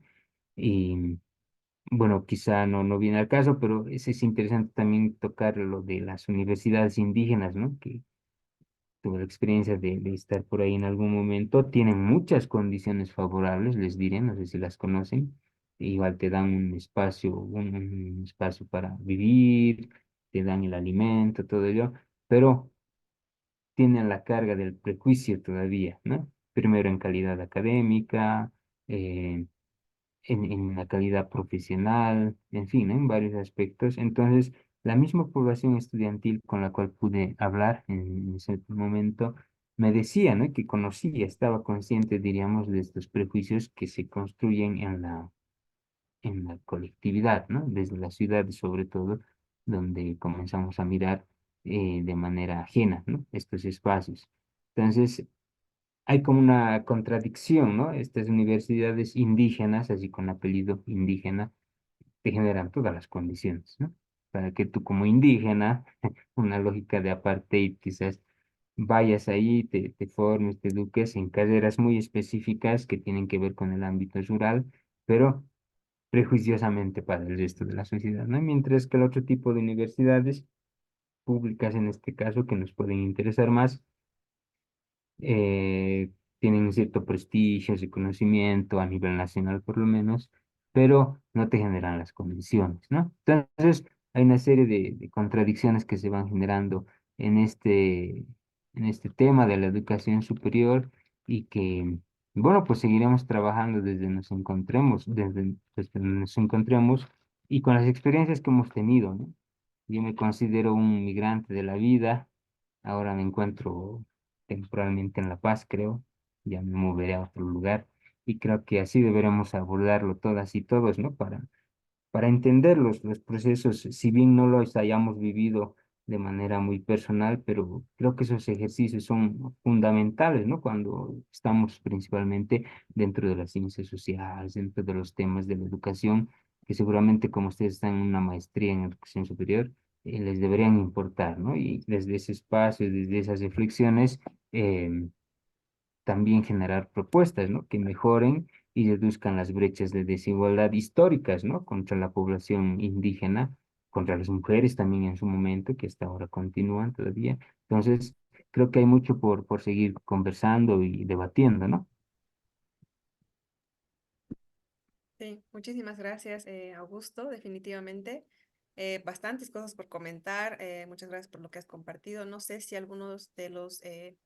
Y bueno, quizá no viene al caso, pero es interesante también tocar lo de las universidades indígenas, ¿no? Que tuve la experiencia de estar por ahí en algún momento, tienen muchas condiciones favorables, les diré, no sé si las conocen, igual te dan un espacio para vivir, te dan el alimento, todo ello, pero tienen la carga del prejuicio todavía, ¿no? Primero en calidad académica, eh, en la calidad profesional, en fin, ¿no? En varios aspectos. Entonces, la misma población estudiantil con la cual pude hablar en ese momento me decía, ¿no? Que conocía, estaba consciente, diríamos, de estos prejuicios que se construyen en la colectividad, ¿no? Desde las ciudades, sobre todo, donde comenzamos a mirar de manera ajena, ¿no? Estos espacios. Entonces, hay como una contradicción, ¿no? Estas universidades indígenas, así con apellido indígena, te generan todas las condiciones, ¿no? Para que tú como indígena, una lógica de apartheid quizás, vayas ahí, te formes, te eduques en carreras muy específicas que tienen que ver con el ámbito rural, pero prejuiciosamente para el resto de la sociedad, ¿no? Mientras que el otro tipo de universidades públicas, en este caso, que nos pueden interesar más, eh, tienen un cierto prestigio, reconocimiento a nivel nacional por lo menos, pero no te generan las condiciones, ¿no? Entonces, hay una serie de contradicciones que se van generando en en este tema de la educación superior y que, bueno, pues seguiremos trabajando desde nos encontremos y con las experiencias que hemos tenido, ¿no? Yo me considero un migrante de la vida. Ahora me encuentro temporalmente en La Paz, creo. Ya me moveré a otro lugar. Y creo que así deberemos abordarlo todas y todos, ¿no? Para entender los procesos, si bien no los hayamos vivido de manera muy personal, pero creo que esos ejercicios son fundamentales, ¿no? Cuando estamos principalmente dentro de las ciencias sociales, dentro de los temas de la educación, que seguramente como ustedes están en una maestría en educación superior, les deberían importar, ¿no? Y desde ese espacio, desde esas reflexiones, también generar propuestas, ¿no? Que mejoren y reduzcan las brechas de desigualdad históricas, ¿no? Contra la población indígena, contra las mujeres también en su momento, que hasta ahora continúan todavía. Entonces, creo que hay mucho por seguir conversando y debatiendo, ¿no? Sí, muchísimas gracias, Augusto, definitivamente. Bastantes cosas por comentar. Muchas gracias por lo que has compartido. No sé si algunos de los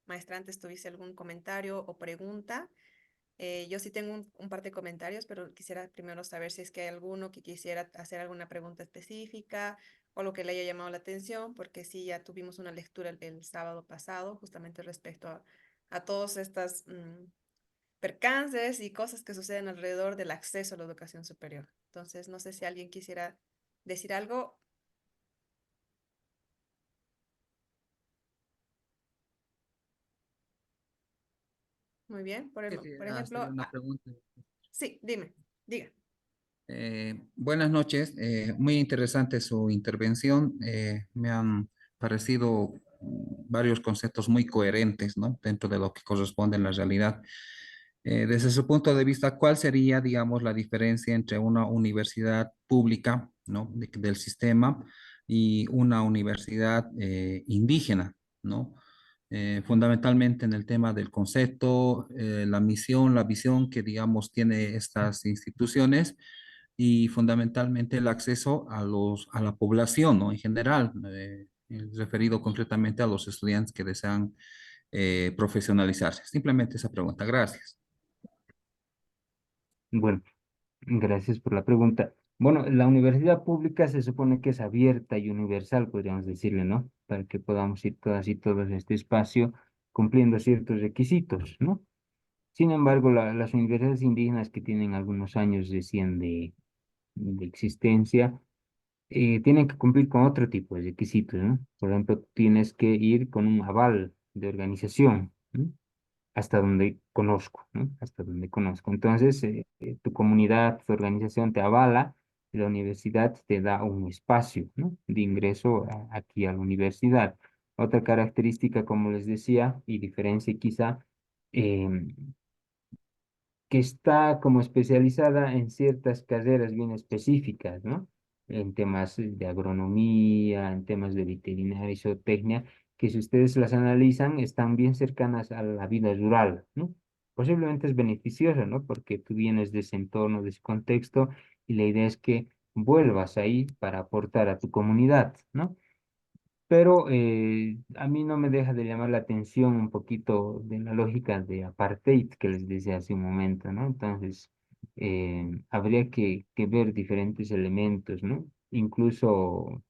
maestrantes tuviese algún comentario o pregunta. Yo sí tengo un par de comentarios, pero quisiera primero saber si es que hay alguno que quisiera hacer alguna pregunta específica o lo que le haya llamado la atención, porque sí, ya tuvimos una lectura el sábado pasado, justamente respecto a todas estas percances y cosas que suceden alrededor del acceso a la educación superior. Entonces, no sé si alguien quisiera decir algo. Muy bien, Sí, sí, por sería ejemplo, una pregunta. sí, dime, diga. Buenas noches, muy interesante su intervención. Me han parecido varios conceptos muy coherentes, ¿no? Dentro de lo que corresponde en la realidad. Desde su punto de vista, ¿cuál sería, digamos, la diferencia entre una universidad pública, ¿no? Del sistema y una universidad indígena, ¿no? Fundamentalmente en el tema del concepto, la misión, la visión que, digamos, tiene estas instituciones y fundamentalmente el acceso a la población, ¿no? En general, referido concretamente a los estudiantes que desean profesionalizarse. Simplemente esa pregunta. Gracias. Bueno, gracias por la pregunta. Bueno, la universidad pública se supone que es abierta y universal, podríamos decirle, ¿no? Para que podamos ir todas y todos a este espacio cumpliendo ciertos requisitos, ¿no? Sin embargo, las universidades indígenas que tienen algunos años recién de existencia, tienen que cumplir con otro tipo de requisitos, ¿no? Por ejemplo, tienes que ir con un aval de organización, ¿no? Hasta donde conozco, ¿no? Hasta donde conozco. Entonces, tu comunidad, tu organización te avala, y la universidad te da un espacio, ¿no? De ingreso aquí a la universidad. Otra característica, como les decía, y diferencia quizá, em, que está como especializada en ciertas carreras bien específicas, ¿no? En temas de agronomía, en temas de veterinaria y zootecnia, que si ustedes las analizan, están bien cercanas a la vida rural, ¿no? Posiblemente es beneficioso, ¿no? Porque tú vienes de ese entorno, de ese contexto, y la idea es que vuelvas ahí para aportar a tu comunidad, ¿no? Pero a mí no me deja de llamar la atención un poquito de la lógica de apartheid que les decía hace un momento, ¿no? Entonces, habría que ver diferentes elementos, ¿no? Incluso,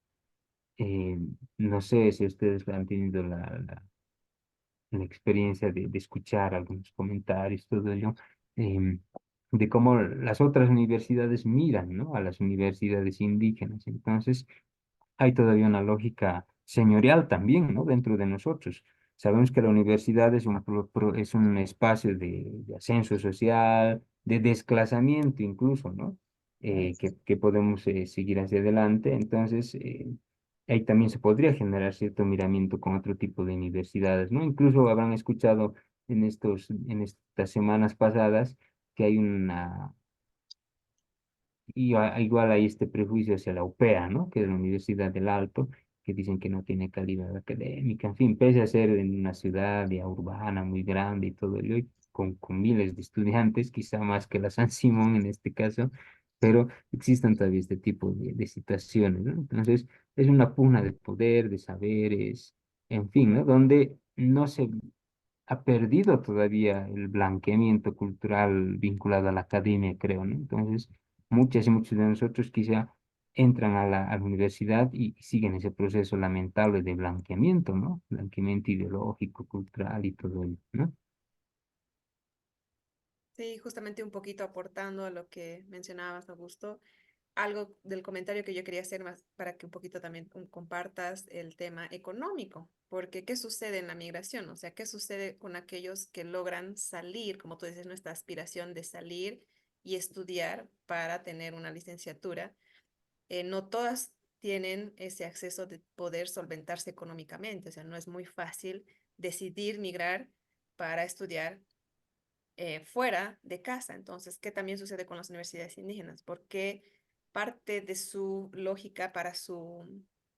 eh, no sé si ustedes han tenido la experiencia de escuchar algunos comentarios, todo ello, de cómo las otras universidades miran, ¿no? A las universidades indígenas. Entonces, hay todavía una lógica señorial también, ¿no? Dentro de nosotros. Sabemos que la universidad es es un espacio de ascenso social, de desclasamiento incluso, ¿no? Que podemos seguir hacia adelante. Entonces, ahí también se podría generar cierto miramiento con otro tipo de universidades, ¿no? Incluso habrán escuchado en estas semanas pasadas que hay igual hay este prejuicio hacia la UPEA, ¿no? Que es la Universidad del Alto, que dicen que no tiene calidad académica, en fin, pese a ser en una ciudad ya urbana muy grande y todo ello, y con miles de estudiantes, quizá más que la San Simón en este caso, pero existen todavía este tipo de situaciones, ¿no? Entonces, es una pugna de poder, de saberes, en fin, ¿no? Donde no se ha perdido todavía el blanqueamiento cultural vinculado a la academia, creo, ¿no? Entonces, muchas y muchos de nosotros quizá entran a la universidad y siguen ese proceso lamentable de blanqueamiento, ¿no? Blanqueamiento ideológico, cultural y todo ello, ¿no? Sí, justamente un poquito aportando a lo que mencionabas, Augusto, algo del comentario que yo quería hacer más para que un poquito también compartas el tema económico, porque ¿qué sucede en la migración? O sea, ¿qué sucede con aquellos que logran salir, como tú dices, nuestra aspiración de salir y estudiar para tener una licenciatura? No todas tienen ese acceso de poder solventarse económicamente, o sea, no es muy fácil decidir migrar para estudiar fuera de casa. Entonces, ¿qué también sucede con las universidades indígenas? Porque parte de su lógica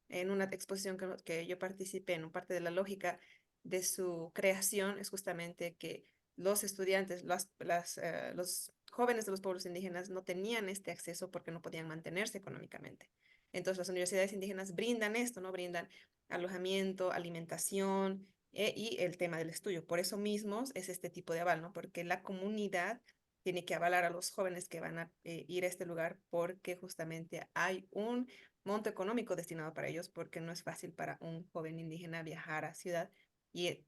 en una exposición que yo participé, en parte de la lógica de su creación es justamente que los estudiantes, los jóvenes de los pueblos indígenas no tenían este acceso porque no podían mantenerse económicamente. Entonces, las universidades indígenas brindan esto, ¿no? Brindan alojamiento, alimentación, y el tema del estudio. Por eso mismo es este tipo de aval, ¿no? Porque la comunidad tiene que avalar a los jóvenes que van a ir a este lugar porque justamente hay un monto económico destinado para ellos porque no es fácil para un joven indígena viajar a ciudad y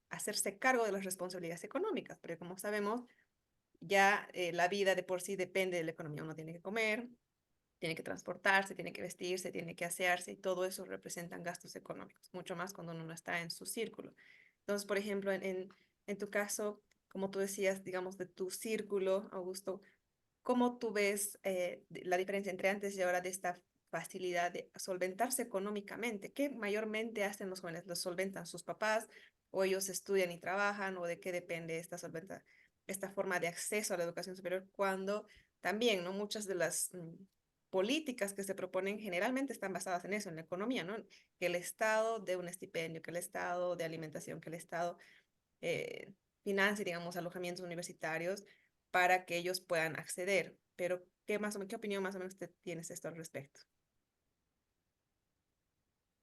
hacerse cargo de las responsabilidades económicas, porque como sabemos, ya la vida de por sí depende de la economía. Uno tiene que comer, tiene que transportarse, tiene que vestirse, tiene que asearse y todo eso representan gastos económicos, mucho más cuando uno no está en su círculo. Entonces, por ejemplo, en tu caso, como tú decías, digamos, de tu círculo, Augusto, ¿cómo tú ves la diferencia entre antes y ahora de esta facilidad de solventarse económicamente? ¿Qué mayormente hacen los jóvenes? ¿Los solventan sus papás o ellos estudian y trabajan o de qué depende esta forma de acceso a la educación superior cuando también, ¿no? Muchas de las políticas que se proponen generalmente están basadas en eso, en la economía, ¿no? Que el Estado dé un estipendio, que el Estado de alimentación, que el Estado eh, financie, digamos, alojamientos universitarios para que ellos puedan acceder. Pero, ¿qué opinión más o menos te tienes esto al respecto?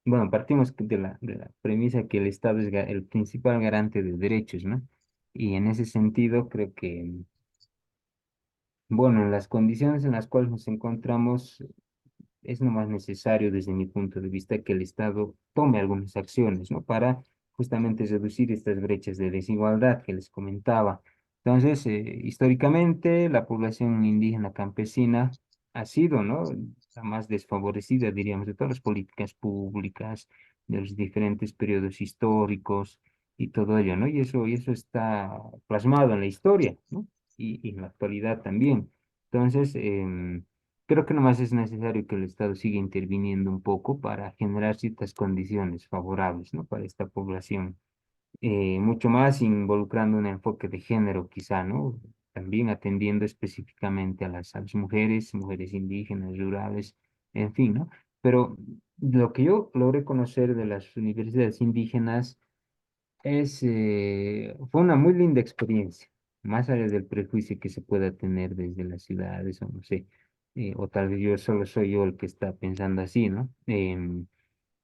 Bueno, partimos de la premisa que el Estado es el principal garante de derechos, ¿no? Y en ese sentido, creo que, bueno, en las condiciones en las cuales nos encontramos, es nomás necesario desde mi punto de vista que el Estado tome algunas acciones, ¿no? Para justamente reducir estas brechas de desigualdad que les comentaba. Entonces, históricamente, la población indígena campesina ha sido, ¿no? La más desfavorecida, diríamos, de todas las políticas públicas, de los diferentes periodos históricos y todo ello, ¿no? Y eso está plasmado en la historia, ¿no? Y en la actualidad también. Entonces, creo que nomás es necesario que el Estado siga interviniendo un poco para generar ciertas condiciones favorables, ¿no? Para esta población. Mucho más involucrando un enfoque de género, quizá, ¿no? También atendiendo específicamente a las mujeres, mujeres indígenas, rurales, en fin, ¿no? Pero lo que yo logré conocer de las universidades indígenas fue una muy linda experiencia, más allá del prejuicio que se pueda tener desde las ciudades, o no sé, o tal vez yo solo soy yo el que está pensando así, ¿no?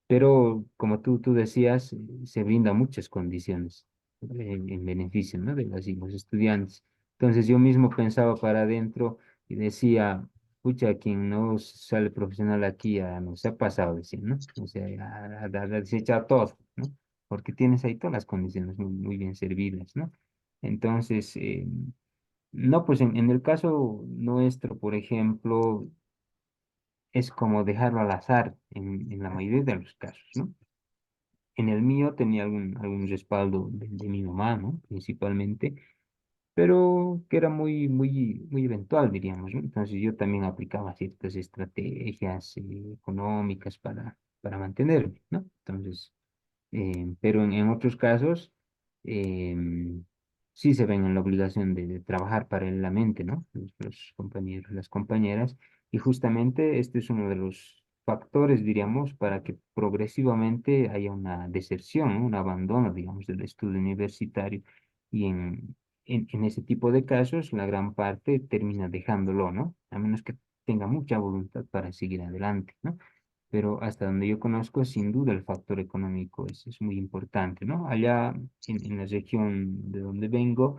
Pero como tú decías, se brindan muchas condiciones en beneficio, ¿no? De las y los estudiantes. Entonces yo mismo pensaba para adentro y decía, pucha, quien no sale profesional aquí ya no se ha pasado, decía, ¿no? O sea, ha desechado todo, ¿no? Porque tienes ahí todas las condiciones muy bien servidas, ¿no? Entonces, no, pues en el caso nuestro, por ejemplo, es como dejarlo al azar en la mayoría de los casos, ¿no? En el mío tenía algún respaldo de mi mamá, ¿no? Principalmente, pero que era muy eventual, diríamos, ¿no? Entonces yo también aplicaba ciertas estrategias económicas para mantenerme, ¿no? Entonces, pero en otros casos sí se ven en la obligación de trabajar paralelamente, ¿no? Los compañeros, las compañeras, y justamente este es uno de los factores, diríamos, para que progresivamente haya una deserción, ¿no? Un abandono, digamos, del estudio universitario, y en ese tipo de casos la gran parte termina dejándolo, ¿no? A menos que tenga mucha voluntad para seguir adelante, ¿no? Pero hasta donde yo conozco, sin duda el factor económico es muy importante, ¿no? Allá en la región de donde vengo,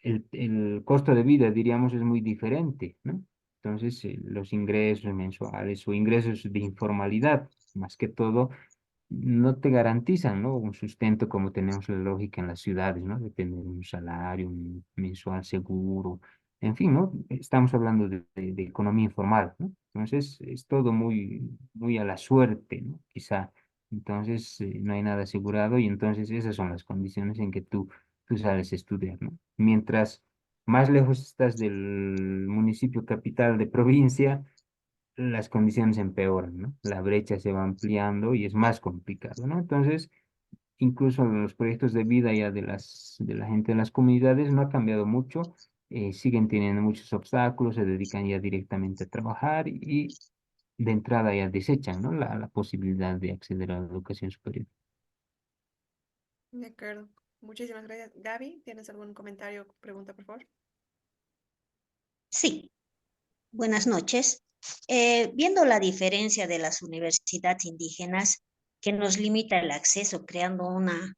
el costo de vida, diríamos, es muy diferente, ¿no? Entonces, los ingresos mensuales o ingresos de informalidad, más que todo, no te garantizan, ¿no? Un sustento como tenemos la lógica en las ciudades, ¿no? De tener un salario un mensual seguro, en fin, ¿no? Estamos hablando de economía informal, ¿no? Entonces, es todo muy a la suerte, ¿no? Quizá. Entonces, no hay nada asegurado y entonces esas son las condiciones en que tú sales a estudiar, ¿no? Mientras más lejos estás del municipio capital de provincia, las condiciones empeoran, ¿no? La brecha se va ampliando y es más complicado, ¿no? Entonces, incluso los proyectos de vida ya de la gente de las comunidades no ha cambiado mucho, siguen teniendo muchos obstáculos, se dedican ya directamente a trabajar y de entrada ya desechan, ¿no? La posibilidad de acceder a la educación superior. De acuerdo. Muchísimas gracias. Gaby, ¿tienes algún comentario o pregunta, por favor? Sí, buenas noches. Viendo la diferencia de las universidades indígenas que nos limita el acceso, creando una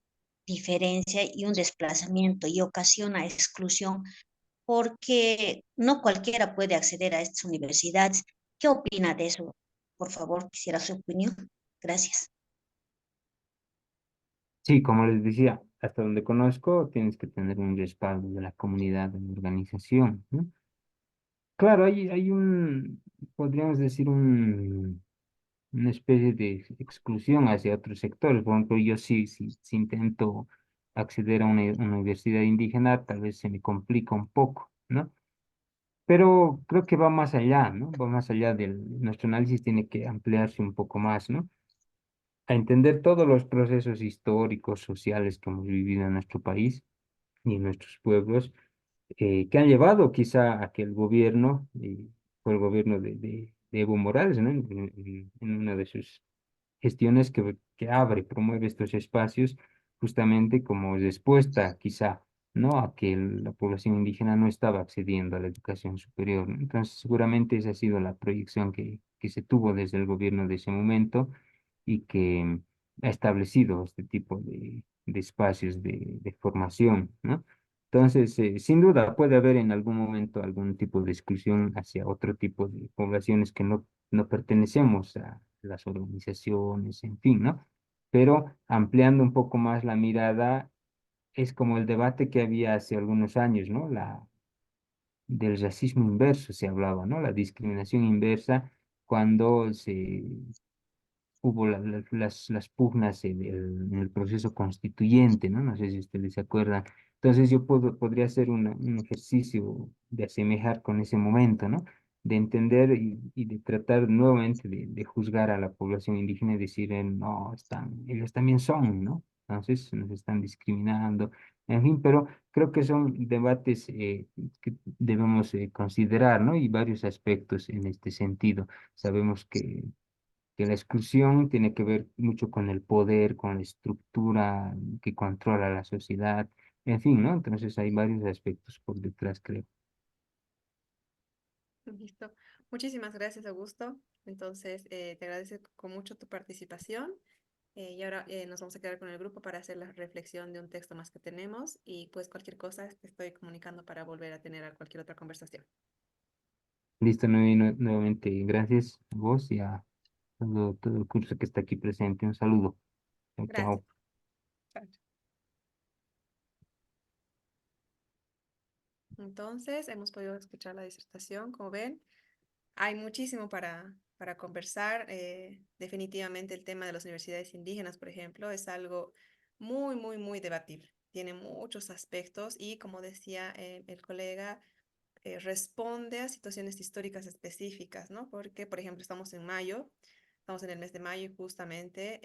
diferencia y un desplazamiento y ocasiona exclusión, porque no cualquiera puede acceder a estas universidades. ¿Qué opina de eso? Por favor, quisiera su opinión. Gracias. Sí, como les decía, hasta donde conozco, tienes que tener un respaldo de la comunidad, de la organización, ¿no? Claro, hay podríamos decir, una especie de exclusión hacia otros sectores. Por ejemplo, yo si intento acceder a una universidad indígena, tal vez se me complica un poco, ¿no? Pero creo que va más allá, ¿no? Va más allá nuestro análisis tiene que ampliarse un poco más, ¿no? A entender todos los procesos históricos, sociales que hemos vivido en nuestro país y en nuestros pueblos, que han llevado quizá a que el gobierno, fue el gobierno de Evo Morales, ¿no? En una de sus gestiones que abre, promueve estos espacios justamente como respuesta quizá, ¿no? A que la población indígena no estaba accediendo a la educación superior, ¿no? Entonces, seguramente esa ha sido la proyección que se tuvo desde el gobierno de ese momento y que ha establecido este tipo de espacios de formación, ¿no? Entonces, sin duda puede haber en algún momento algún tipo de exclusión hacia otro tipo de poblaciones que no pertenecemos a las organizaciones, en fin, ¿no? Pero ampliando un poco más la mirada, es como el debate que había hace algunos años, ¿no? Del racismo inverso se hablaba, ¿no? La discriminación inversa cuando hubo las pugnas en el proceso constituyente, ¿no? No sé si ustedes se acuerdan. Entonces yo podría hacer un ejercicio de asemejar con ese momento, ¿no? De entender y de tratar nuevamente de juzgar a la población indígena y decir, no, ellos también son, ¿no? Entonces nos están discriminando, en fin, pero creo que son debates que debemos considerar, ¿no? Y varios aspectos en este sentido. Sabemos que la exclusión tiene que ver mucho con el poder, con la estructura que controla la sociedad, en fin, ¿no? Entonces hay varios aspectos por detrás, creo. Listo. Muchísimas gracias, Augusto. Entonces, te agradezco mucho tu participación. Y ahora nos vamos a quedar con el grupo para hacer la reflexión de un texto más que tenemos. Y pues cualquier cosa te estoy comunicando para volver a tener cualquier otra conversación. Listo, Noé, nuevamente, gracias a vos y a todo el curso que está aquí presente. Un saludo. Chao, Gracias. chao. Chao. Entonces, hemos podido escuchar la disertación. Como ven, hay muchísimo para conversar. Definitivamente el tema de las universidades indígenas, por ejemplo, es algo muy, muy, muy debatible. Tiene muchos aspectos y, como decía el colega, responde a situaciones históricas específicas, ¿no? Porque, por ejemplo, estamos en mayo, estamos en el mes de mayo y justamente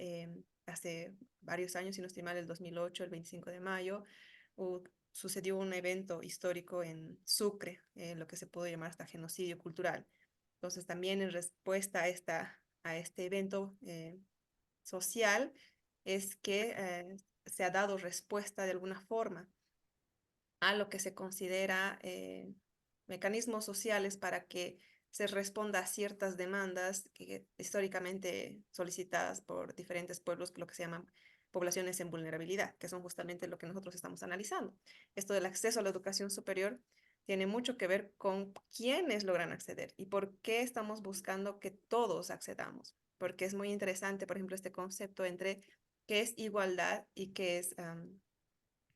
hace varios años, si no estoy mal, el 2008, el 25 de mayo, sucedió un evento histórico en Sucre, lo que se pudo llamar hasta genocidio cultural. Entonces, también en respuesta a este evento social, es que se ha dado respuesta de alguna forma a lo que se considera mecanismos sociales para que se responda a ciertas demandas que históricamente solicitadas por diferentes pueblos, lo que se llaman poblaciones en vulnerabilidad, que son justamente lo que nosotros estamos analizando. Esto del acceso a la educación superior tiene mucho que ver con quiénes logran acceder y por qué estamos buscando que todos accedamos, porque es muy interesante, por ejemplo, este concepto entre qué es igualdad y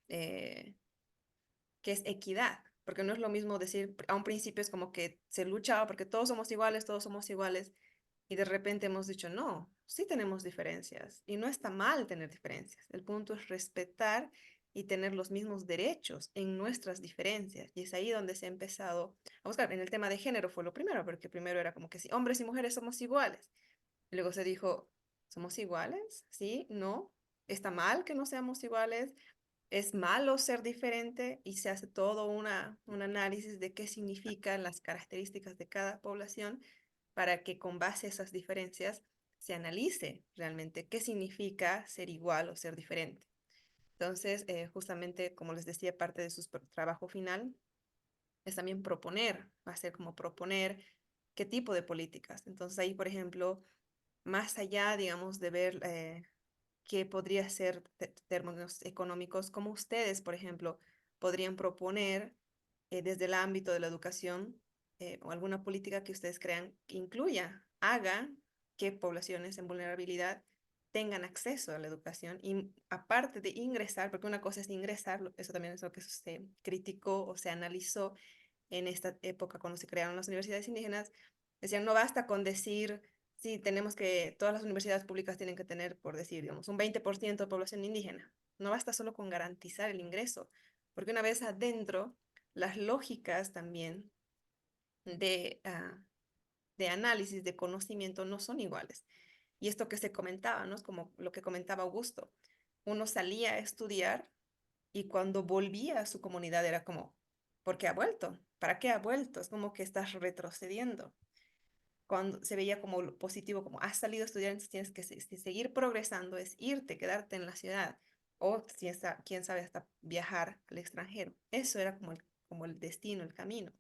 eh, qué es equidad, porque no es lo mismo decir, a un principio es como que se luchaba porque todos somos iguales, y de repente hemos dicho, no, sí tenemos diferencias, y no está mal tener diferencias. El punto es respetar y tener los mismos derechos en nuestras diferencias, y es ahí donde se ha empezado a buscar. En el tema de género fue lo primero, porque primero era como que sí, hombres y mujeres somos iguales, y luego se dijo, ¿somos iguales? ¿Sí? ¿No? ¿Está mal que no seamos iguales? ¿Es malo ser diferente? Y se hace todo un análisis de qué significan las características de cada población para que con base a esas diferencias se analice realmente qué significa ser igual o ser diferente. Entonces, justamente, como les decía, parte de su trabajo final es también proponer, va a ser como proponer qué tipo de políticas. Entonces, ahí, por ejemplo, más allá, digamos, de ver qué podría ser términos económicos, como ustedes, por ejemplo, podrían proponer desde el ámbito de la educación o alguna política que ustedes crean que incluya, haga que poblaciones en vulnerabilidad tengan acceso a la educación y aparte de ingresar, porque una cosa es ingresar, eso también es lo que se criticó o se analizó en esta época cuando se crearon las universidades indígenas, decían, no basta con decir, sí, tenemos que, todas las universidades públicas tienen que tener, por decir, digamos, un 20% de población indígena. No basta solo con garantizar el ingreso, porque una vez adentro, las lógicas también de análisis, de conocimiento, no son iguales. Y esto que se comentaba, ¿no? Es como lo que comentaba Augusto. Uno salía a estudiar y cuando volvía a su comunidad era como, ¿por qué ha vuelto? ¿Para qué ha vuelto? Es como que estás retrocediendo. Cuando se veía como lo positivo, como has salido a estudiar, entonces tienes que seguir progresando, es irte, quedarte en la ciudad, o si está, quién sabe, hasta viajar al extranjero. Eso era como el destino, el camino.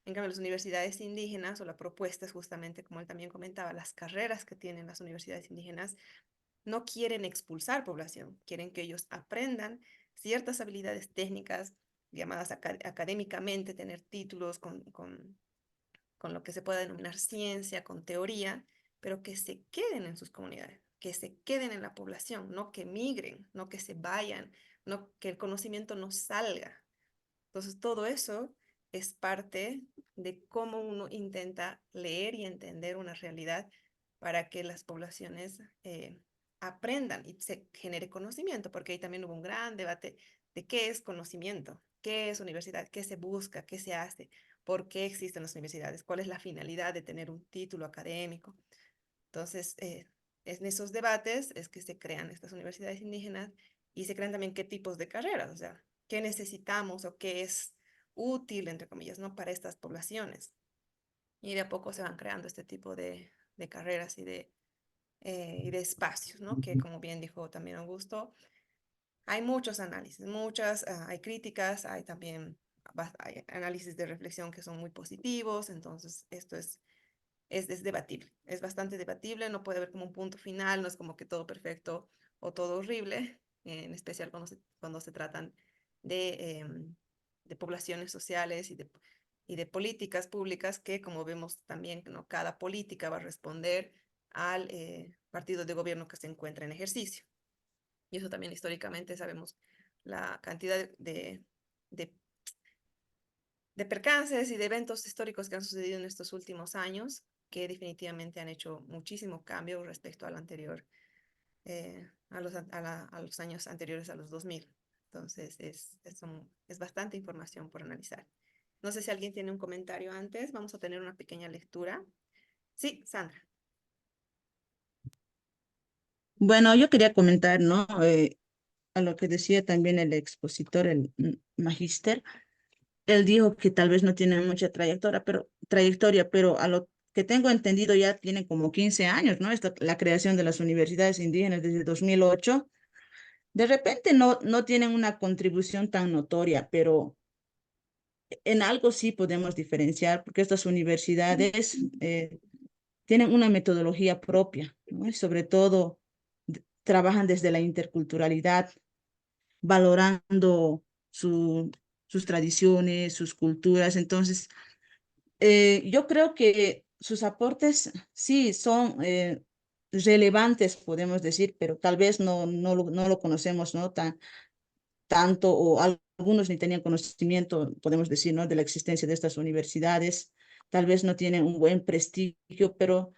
En cambio, las universidades indígenas, o la propuesta es justamente, como él también comentaba, las carreras que tienen las universidades indígenas no quieren expulsar población, quieren que ellos aprendan ciertas habilidades técnicas llamadas académicamente, tener títulos con lo que se puede denominar ciencia, con teoría, pero que se queden en sus comunidades, que se queden en la población, no que migren, no que se vayan, no que el conocimiento no salga. Entonces, todo eso es parte de cómo uno intenta leer y entender una realidad para que las poblaciones aprendan y se genere conocimiento, porque ahí también hubo un gran debate de qué es conocimiento, qué es universidad, qué se busca, qué se hace, por qué existen las universidades, cuál es la finalidad de tener un título académico. Entonces, en esos debates es que se crean estas universidades indígenas y se crean también qué tipos de carreras, o sea, qué necesitamos o qué es útil, entre comillas, ¿no? Para estas poblaciones. Y de a poco se van creando este tipo de carreras y de espacios, ¿no? Que como bien dijo también Augusto, hay muchos análisis, hay críticas, hay también hay análisis de reflexión que son muy positivos, entonces esto es debatible, es bastante debatible, no puede haber como un punto final, no es como que todo perfecto o todo horrible, en especial cuando se tratan de poblaciones sociales y de políticas públicas que, como vemos también, ¿no? Cada política va a responder al partido de gobierno que se encuentra en ejercicio. Y eso también históricamente sabemos la cantidad de percances y de eventos históricos que han sucedido en estos últimos años que definitivamente han hecho muchísimo cambio respecto al anterior, a los años anteriores a los 2000. Entonces, es bastante información por analizar. No sé si alguien tiene un comentario antes. Vamos a tener una pequeña lectura. Sí, Sandra. Bueno, yo quería comentar, ¿no? A lo que decía también el expositor, el magíster. Él dijo que tal vez no tiene mucha trayectoria, pero a lo que tengo entendido ya tiene como 15 años, ¿no? La creación de las universidades indígenas desde 2008. De repente no tienen una contribución tan notoria, pero en algo sí podemos diferenciar, porque estas universidades tienen una metodología propia, ¿no? Y sobre todo trabajan desde la interculturalidad, valorando su, sus tradiciones, sus culturas. Entonces, yo creo que sus aportes sí son relevantes, podemos decir, pero tal vez no lo conocemos, ¿no? Tanto, o algunos ni tenían conocimiento, podemos decir, ¿no? De la existencia de estas universidades. Tal vez no tienen un buen prestigio, pero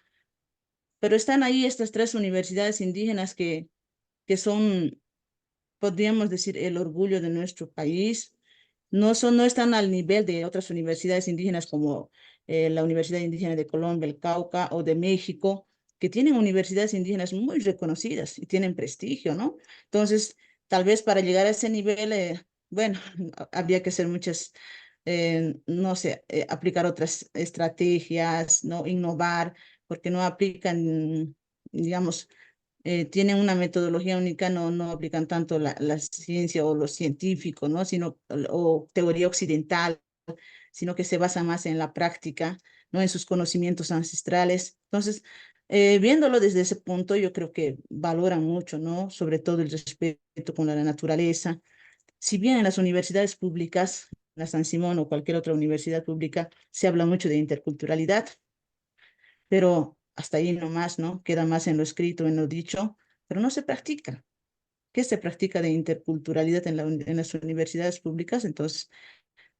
están ahí estas tres universidades indígenas que son, podríamos decir, el orgullo de nuestro país. No están al nivel de otras universidades indígenas como la Universidad Indígena de Colombia, el Cauca o de México, que tienen universidades indígenas muy reconocidas y tienen prestigio, ¿no? Entonces, tal vez para llegar a ese nivel, bueno, habría que hacer muchas, no sé, aplicar otras estrategias, ¿no? Innovar, porque no aplican, digamos, tienen una metodología única, no aplican tanto la ciencia o lo científico, ¿no? O teoría occidental, sino que se basan más en la práctica, ¿no? En sus conocimientos ancestrales. Entonces, viéndolo desde ese punto, yo creo que valoran mucho, ¿no? Sobre todo el respeto con la naturaleza. Si bien en las universidades públicas, la San Simón o cualquier otra universidad pública, se habla mucho de interculturalidad, pero hasta ahí nomás, ¿no? Queda más en lo escrito, en lo dicho, pero no se practica. ¿Qué se practica de interculturalidad en las universidades públicas? Entonces,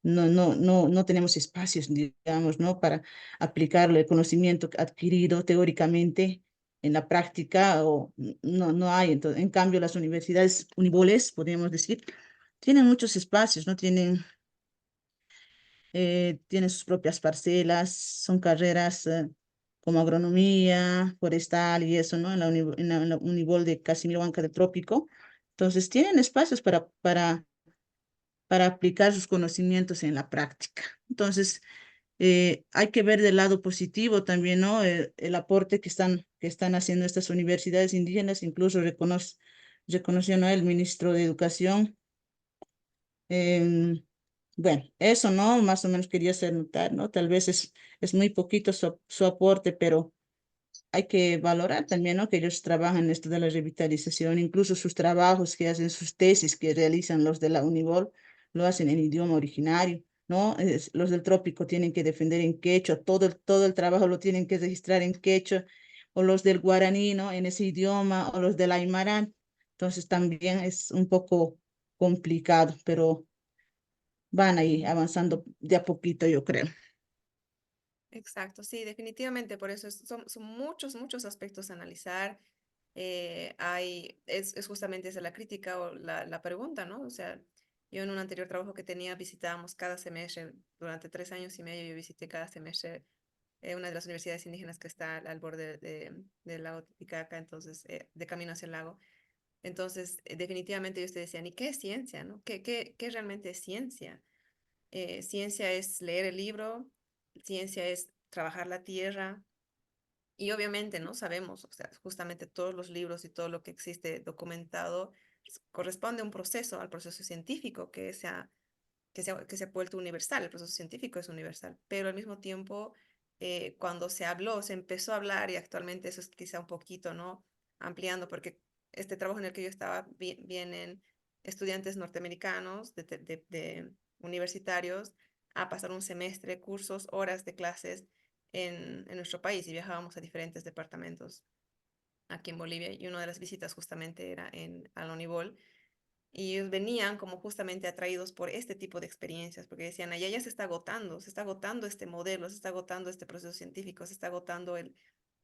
no tenemos espacios, digamos, ¿no? Para aplicar el conocimiento adquirido teóricamente en la práctica, o no hay. Entonces, en cambio, las universidades univoles, podríamos decir, tienen muchos espacios, ¿no? Tienen sus propias parcelas, son carreras como agronomía, forestal y eso, ¿no? En la Univol de Casimiro Huanca de Trópico. Entonces, tienen espacios para aplicar sus conocimientos en la práctica. Entonces, hay que ver del lado positivo también, ¿no? El aporte que están haciendo estas universidades indígenas, incluso reconoció, ¿no? El ministro de Educación. em, bueno, eso, ¿no? Más o menos quería hacer notar, ¿no? Tal vez es muy poquito su aporte, pero hay que valorar también, ¿no? Que ellos trabajan en esto de la revitalización, incluso sus trabajos que hacen, sus tesis que realizan los de la Univol, lo hacen en idioma originario, ¿no? Los del trópico tienen que defender en quechua, todo el trabajo lo tienen que registrar en quechua, o los del guaraní, ¿no? En ese idioma, o los del aymarán. Entonces también es un poco complicado, pero van ahí avanzando de a poquito, yo creo. Exacto, sí, definitivamente, por eso son muchos, muchos aspectos a analizar. Es justamente esa la crítica o la pregunta, ¿no? O sea, yo en un anterior trabajo que tenía visitábamos cada semestre, durante 3 años y medio yo visité cada semestre una de las universidades indígenas que está al borde del lago Titicaca, entonces, de camino hacia el lago. Entonces, definitivamente ellos te decían, ¿y qué es ciencia, no? ¿Qué realmente es ciencia? Ciencia es leer el libro, ciencia es trabajar la tierra y obviamente no sabemos, o sea, justamente todos los libros y todo lo que existe documentado corresponde a un proceso, al proceso científico que se ha vuelto universal, el proceso científico es universal, pero al mismo tiempo, cuando se empezó a hablar y actualmente eso es quizá un poquito, ¿no? Ampliando, porque este trabajo en el que yo estaba vienen estudiantes norteamericanos de universitarios a pasar un semestre, cursos, horas de clases en nuestro país y viajábamos a diferentes departamentos aquí en Bolivia y una de las visitas justamente era a la Univol Y ellos venían como justamente atraídos por este tipo de experiencias, porque decían, allá ya se está agotando este modelo, se está agotando este proceso científico, se está agotando el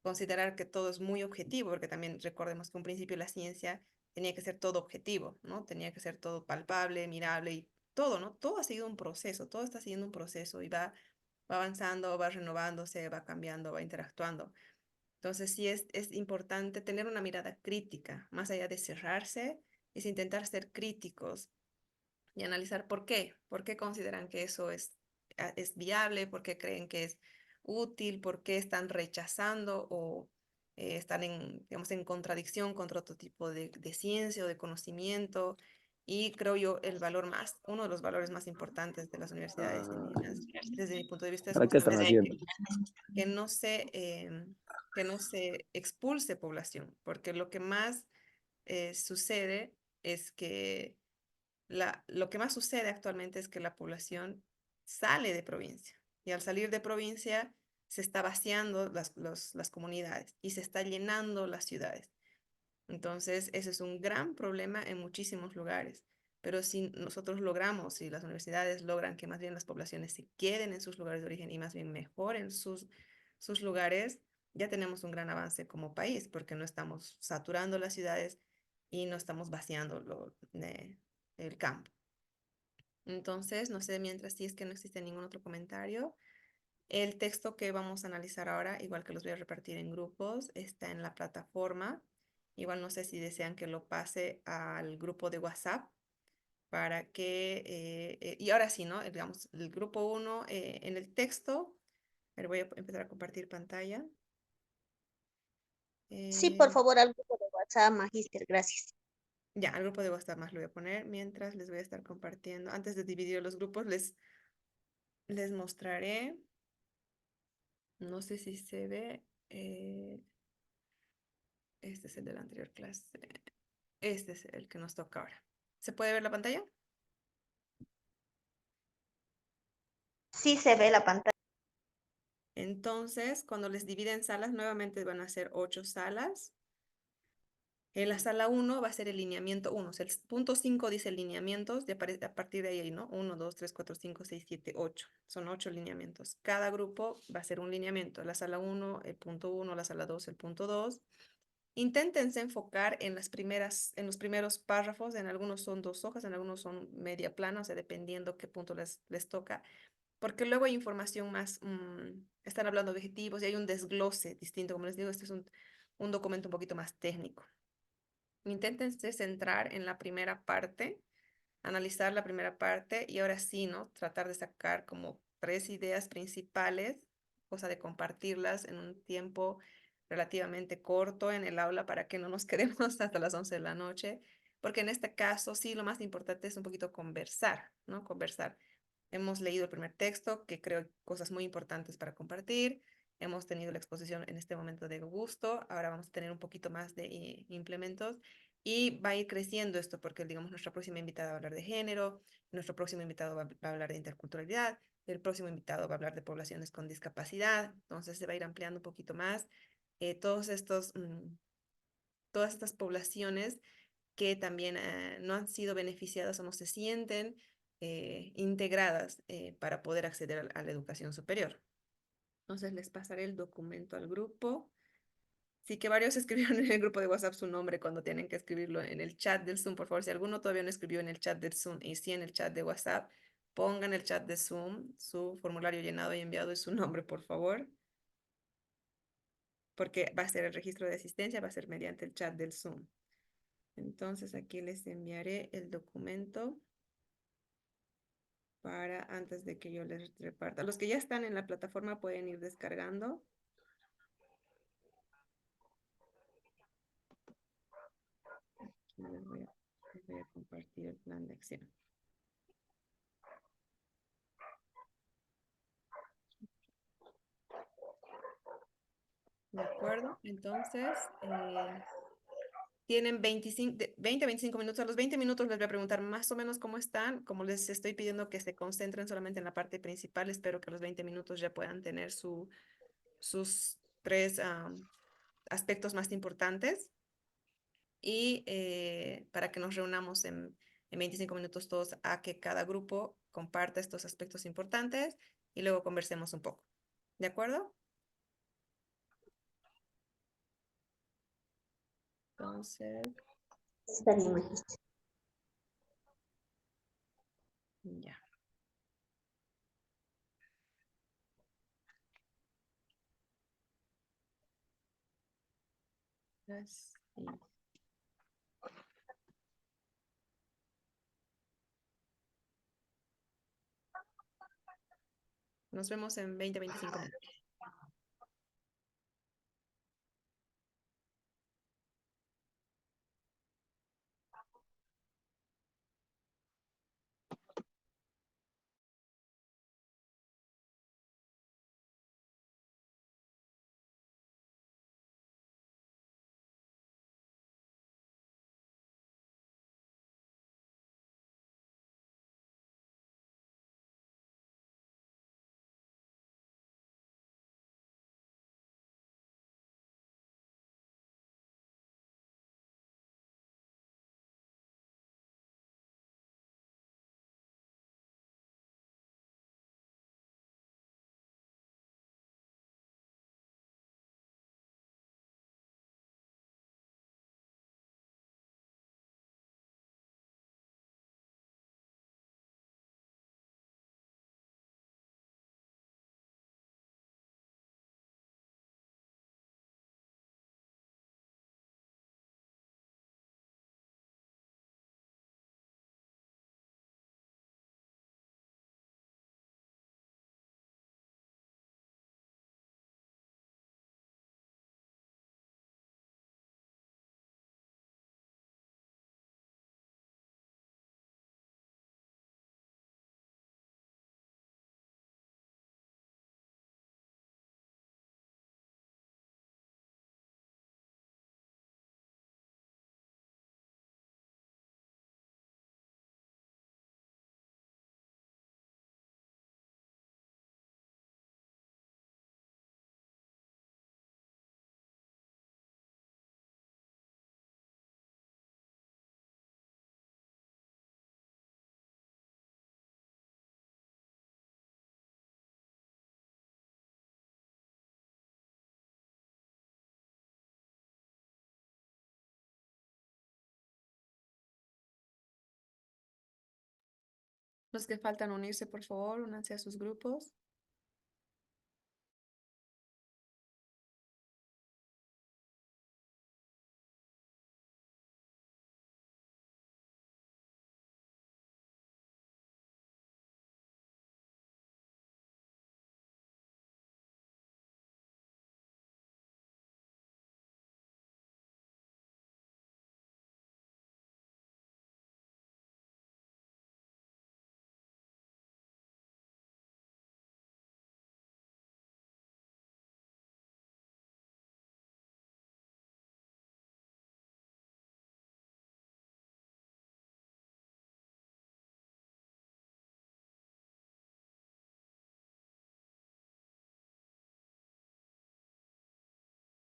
considerar que todo es muy objetivo, porque también recordemos que un principio la ciencia tenía que ser todo objetivo, ¿no? Tenía que ser todo palpable, mirable y todo, ¿no? Todo ha sido un proceso, todo está siguiendo un proceso y va avanzando, va renovándose, va cambiando, va interactuando. Entonces sí es importante tener una mirada crítica, más allá de cerrarse, es intentar ser críticos y analizar por qué consideran que eso es viable, por qué creen que es útil, por qué están rechazando o están en, digamos, en contradicción contra otro tipo de ciencia o de conocimiento. Y creo yo uno de los valores más importantes de las universidades indígenas, desde mi punto de vista, es ¿Para qué están justamente haciendo? que no se, que no se expulse población, porque lo que más sucede es que lo que más sucede actualmente es que la población sale de provincia y al salir de provincia se está vaciando las comunidades y se está llenando las ciudades. Entonces, ese es un gran problema en muchísimos lugares. Pero si nosotros logramos, si las universidades logran que más bien las poblaciones se queden en sus lugares de origen y más bien mejoren sus lugares, ya tenemos un gran avance como país, porque no estamos saturando las ciudades y no estamos vaciando el campo. Entonces, no sé, mientras si es que no existe ningún otro comentario, el texto que vamos a analizar ahora, igual que los voy a repartir en grupos, está en la plataforma. Igual no sé si desean que lo pase al grupo de WhatsApp para que, y ahora sí, ¿no? Digamos, el grupo 1 en el texto, a ver, voy a empezar a compartir pantalla. Sí, por Eh, favor, al grupo de WhatsApp, Magíster, gracias. ya, al grupo de WhatsApp más lo voy a poner, mientras les voy a estar compartiendo. Antes de dividir los grupos, les mostraré, no sé si se ve, este es el de la anterior clase. Este es el que nos toca ahora. ¿Se puede ver la pantalla? Sí se ve la pantalla. Entonces, cuando les dividen salas, nuevamente van a ser 8 salas. En la sala 1 va a ser el lineamiento 1. O sea, el punto 5 dice lineamientos, y a partir de ahí, ¿no? 1, 2, 3, 4, 5, 6, 7, 8. Son 8 lineamientos. Cada grupo va a ser un lineamiento. La sala 1, el punto 1, la sala 2, el punto 2. Inténtense enfocar en en los primeros párrafos. En algunos son 2 hojas, en algunos son media plana, o sea, dependiendo qué punto les toca. Porque luego hay información más, están hablando de objetivos y hay un desglose distinto. Como les digo, este es un documento un poquito más técnico. Inténtense centrar en la primera parte, analizar la primera parte y ahora sí, ¿no? Tratar de sacar como 3 ideas principales, cosa de compartirlas en un tiempo relativamente corto en el aula para que no nos quedemos hasta las 11 de la noche, porque en este caso sí, lo más importante es un poquito conversar, ¿no? Conversar. Hemos leído el primer texto, que creo cosas muy importantes para compartir. Hemos tenido la exposición en este momento de gusto. Ahora vamos a tener un poquito más de implementos y va a ir creciendo esto porque, digamos, nuestra próxima invitada va a hablar de género, nuestro próximo invitado va a hablar de interculturalidad, el próximo invitado va a hablar de poblaciones con discapacidad. Entonces se va a ir ampliando un poquito más. Todos estos, todas estas poblaciones que también no han sido beneficiadas o no se sienten integradas para poder acceder a la educación superior. Entonces les pasaré el documento al grupo. Sí que varios escribieron en el grupo de WhatsApp su nombre cuando tienen que escribirlo en el chat del Zoom. Por favor, si alguno todavía no escribió en el chat del Zoom y sí en el chat de WhatsApp, pongan el chat de Zoom, su formulario llenado y enviado y su nombre, por favor. Porque va a ser el registro de asistencia, va a ser mediante el chat del Zoom. Entonces aquí les enviaré el documento para antes de que yo les reparta. Los que ya están en la plataforma pueden ir descargando. Aquí les voy a compartir el plan de acción. ¿De acuerdo? Entonces, tienen 20 a 25 minutos. A los 20 minutos les voy a preguntar más o menos cómo están. Como les estoy pidiendo que se concentren solamente en la parte principal, espero que a los 20 minutos ya puedan tener sus 3 aspectos más importantes. Y para que nos reunamos en 25 minutos todos a que cada grupo comparta estos aspectos importantes y luego conversemos un poco. ¿De acuerdo? Entonces, Está bien, magíster. ya. Así. Nos vemos en 20-25 minutos. Los que faltan unirse, por favor, únanse a sus grupos.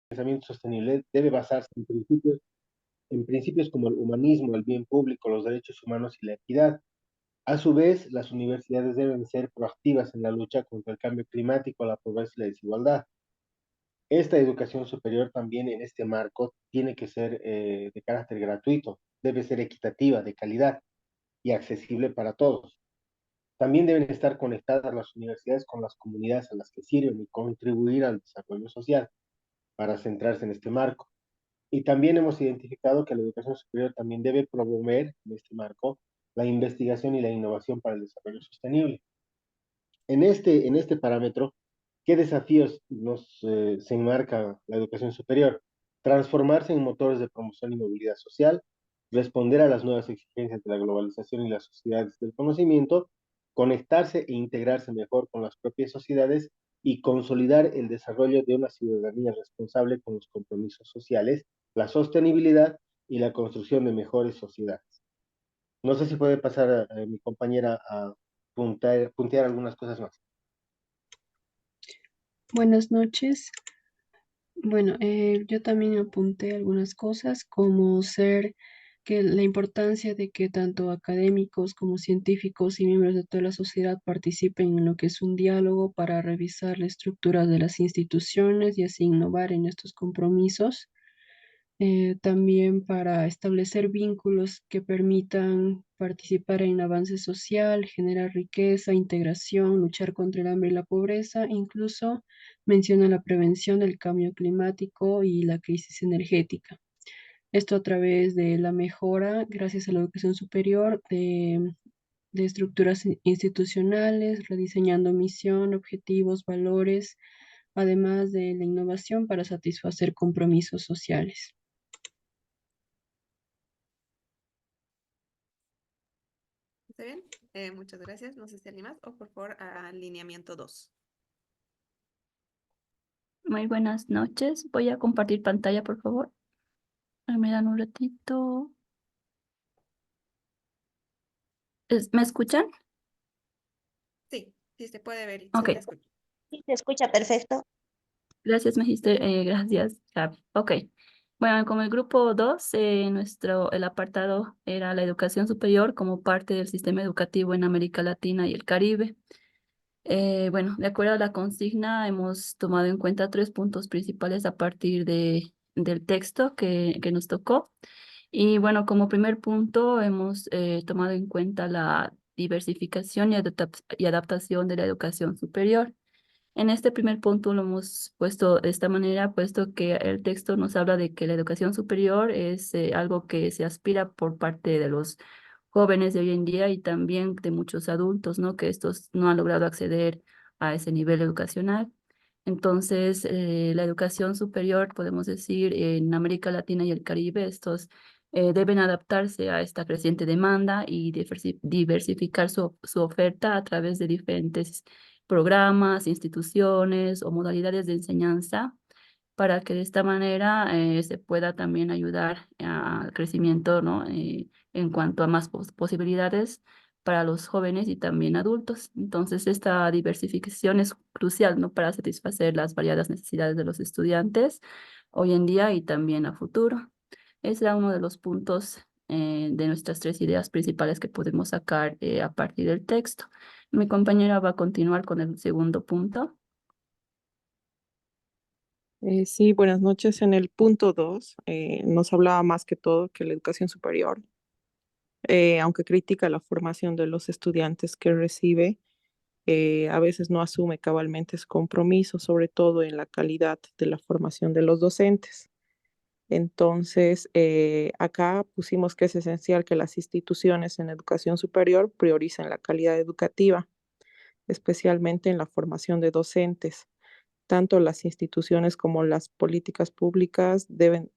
Pensamiento sostenible debe basarse en principios como el humanismo, el bien público, los derechos humanos y la equidad. A su vez, las universidades deben ser proactivas en la lucha contra el cambio climático, la pobreza y la desigualdad. Esta educación superior también en este marco tiene que ser de carácter gratuito, debe ser equitativa, de calidad y accesible para todos. También deben estar conectadas las universidades con las comunidades a las que sirven y contribuir al desarrollo social para centrarse en este marco. Y también hemos identificado que la educación superior también debe promover en este marco la investigación y la innovación para el desarrollo sostenible. En este parámetro, ¿qué desafíos se enmarca la educación superior? Transformarse en motores de promoción y movilidad social, responder a las nuevas exigencias de la globalización y las sociedades del conocimiento, conectarse e integrarse mejor con las propias sociedades y consolidar el desarrollo de una ciudadanía responsable con los compromisos sociales, la sostenibilidad y la construcción de mejores sociedades. No sé si puede pasar mi compañera a puntear algunas cosas más. Buenas noches. Bueno, yo también apunté algunas cosas como ser que la importancia de que tanto académicos como científicos y miembros de toda la sociedad participen en lo que es un diálogo para revisar la estructura de las instituciones y así innovar en estos compromisos. También para establecer vínculos que permitan participar en avance social, generar riqueza, integración, luchar contra el hambre y la pobreza, incluso menciona la prevención del cambio climático y la crisis energética. Esto a través de la mejora, gracias a la educación superior, de estructuras institucionales, rediseñando misión, objetivos, valores, además de la innovación para satisfacer compromisos sociales. ¿Está bien? Muchas gracias. No sé si alguien más. O por favor, alineamiento 2. Muy buenas noches. Voy a compartir pantalla, por favor. Me dan un ratito. ¿Me escuchan? Sí, sí se puede ver y Ok. se te escucha. Sí, se escucha perfecto. Gracias, Magister. Gracias, Gaby. Ok. Bueno, como el grupo 2, el apartado era la educación superior como parte del sistema educativo en América Latina y el Caribe. Bueno, de acuerdo a la consigna, hemos tomado en cuenta 3 puntos principales a partir del texto que nos tocó. Y bueno, como primer punto, hemos tomado en cuenta la diversificación y adaptación de la educación superior. En este primer punto lo hemos puesto de esta manera, puesto que el texto nos habla de que la educación superior es algo que se aspira por parte de los jóvenes de hoy en día y también de muchos adultos, ¿no? Que estos no han logrado acceder a ese nivel educacional. Entonces, la educación superior, podemos decir, en América Latina y el Caribe, estos deben adaptarse a esta creciente demanda y diversificar su oferta a través de diferentes programas, instituciones o modalidades de enseñanza para que de esta manera se pueda también ayudar al crecimiento, ¿no? En cuanto a más posibilidades para los jóvenes y también adultos. Entonces, esta diversificación es crucial, ¿no? Para satisfacer las variadas necesidades de los estudiantes hoy en día y también a futuro. Ese era uno de los puntos de nuestras 3 ideas principales que podemos sacar a partir del texto. Mi compañera va a continuar con el segundo punto. Sí, buenas noches. En el punto 2 nos hablaba más que todo que la educación superior, aunque critica la formación de los estudiantes que recibe, a veces no asume cabalmente su compromiso, sobre todo en la calidad de la formación de los docentes. Entonces, acá pusimos que es esencial que las instituciones en educación superior prioricen la calidad educativa, especialmente en la formación de docentes. Tanto las instituciones como las políticas públicas deben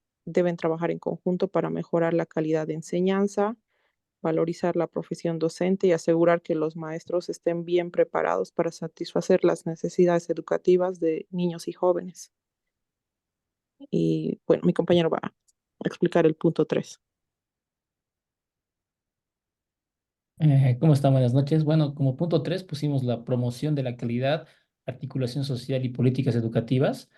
trabajar en conjunto para mejorar la calidad de enseñanza, valorizar la profesión docente y asegurar que los maestros estén bien preparados para satisfacer las necesidades educativas de niños y jóvenes. Y bueno, mi compañero va a explicar el punto 3. ¿Cómo están? Buenas noches. Bueno, como punto 3 pusimos la promoción de la calidad, articulación social y políticas educativas,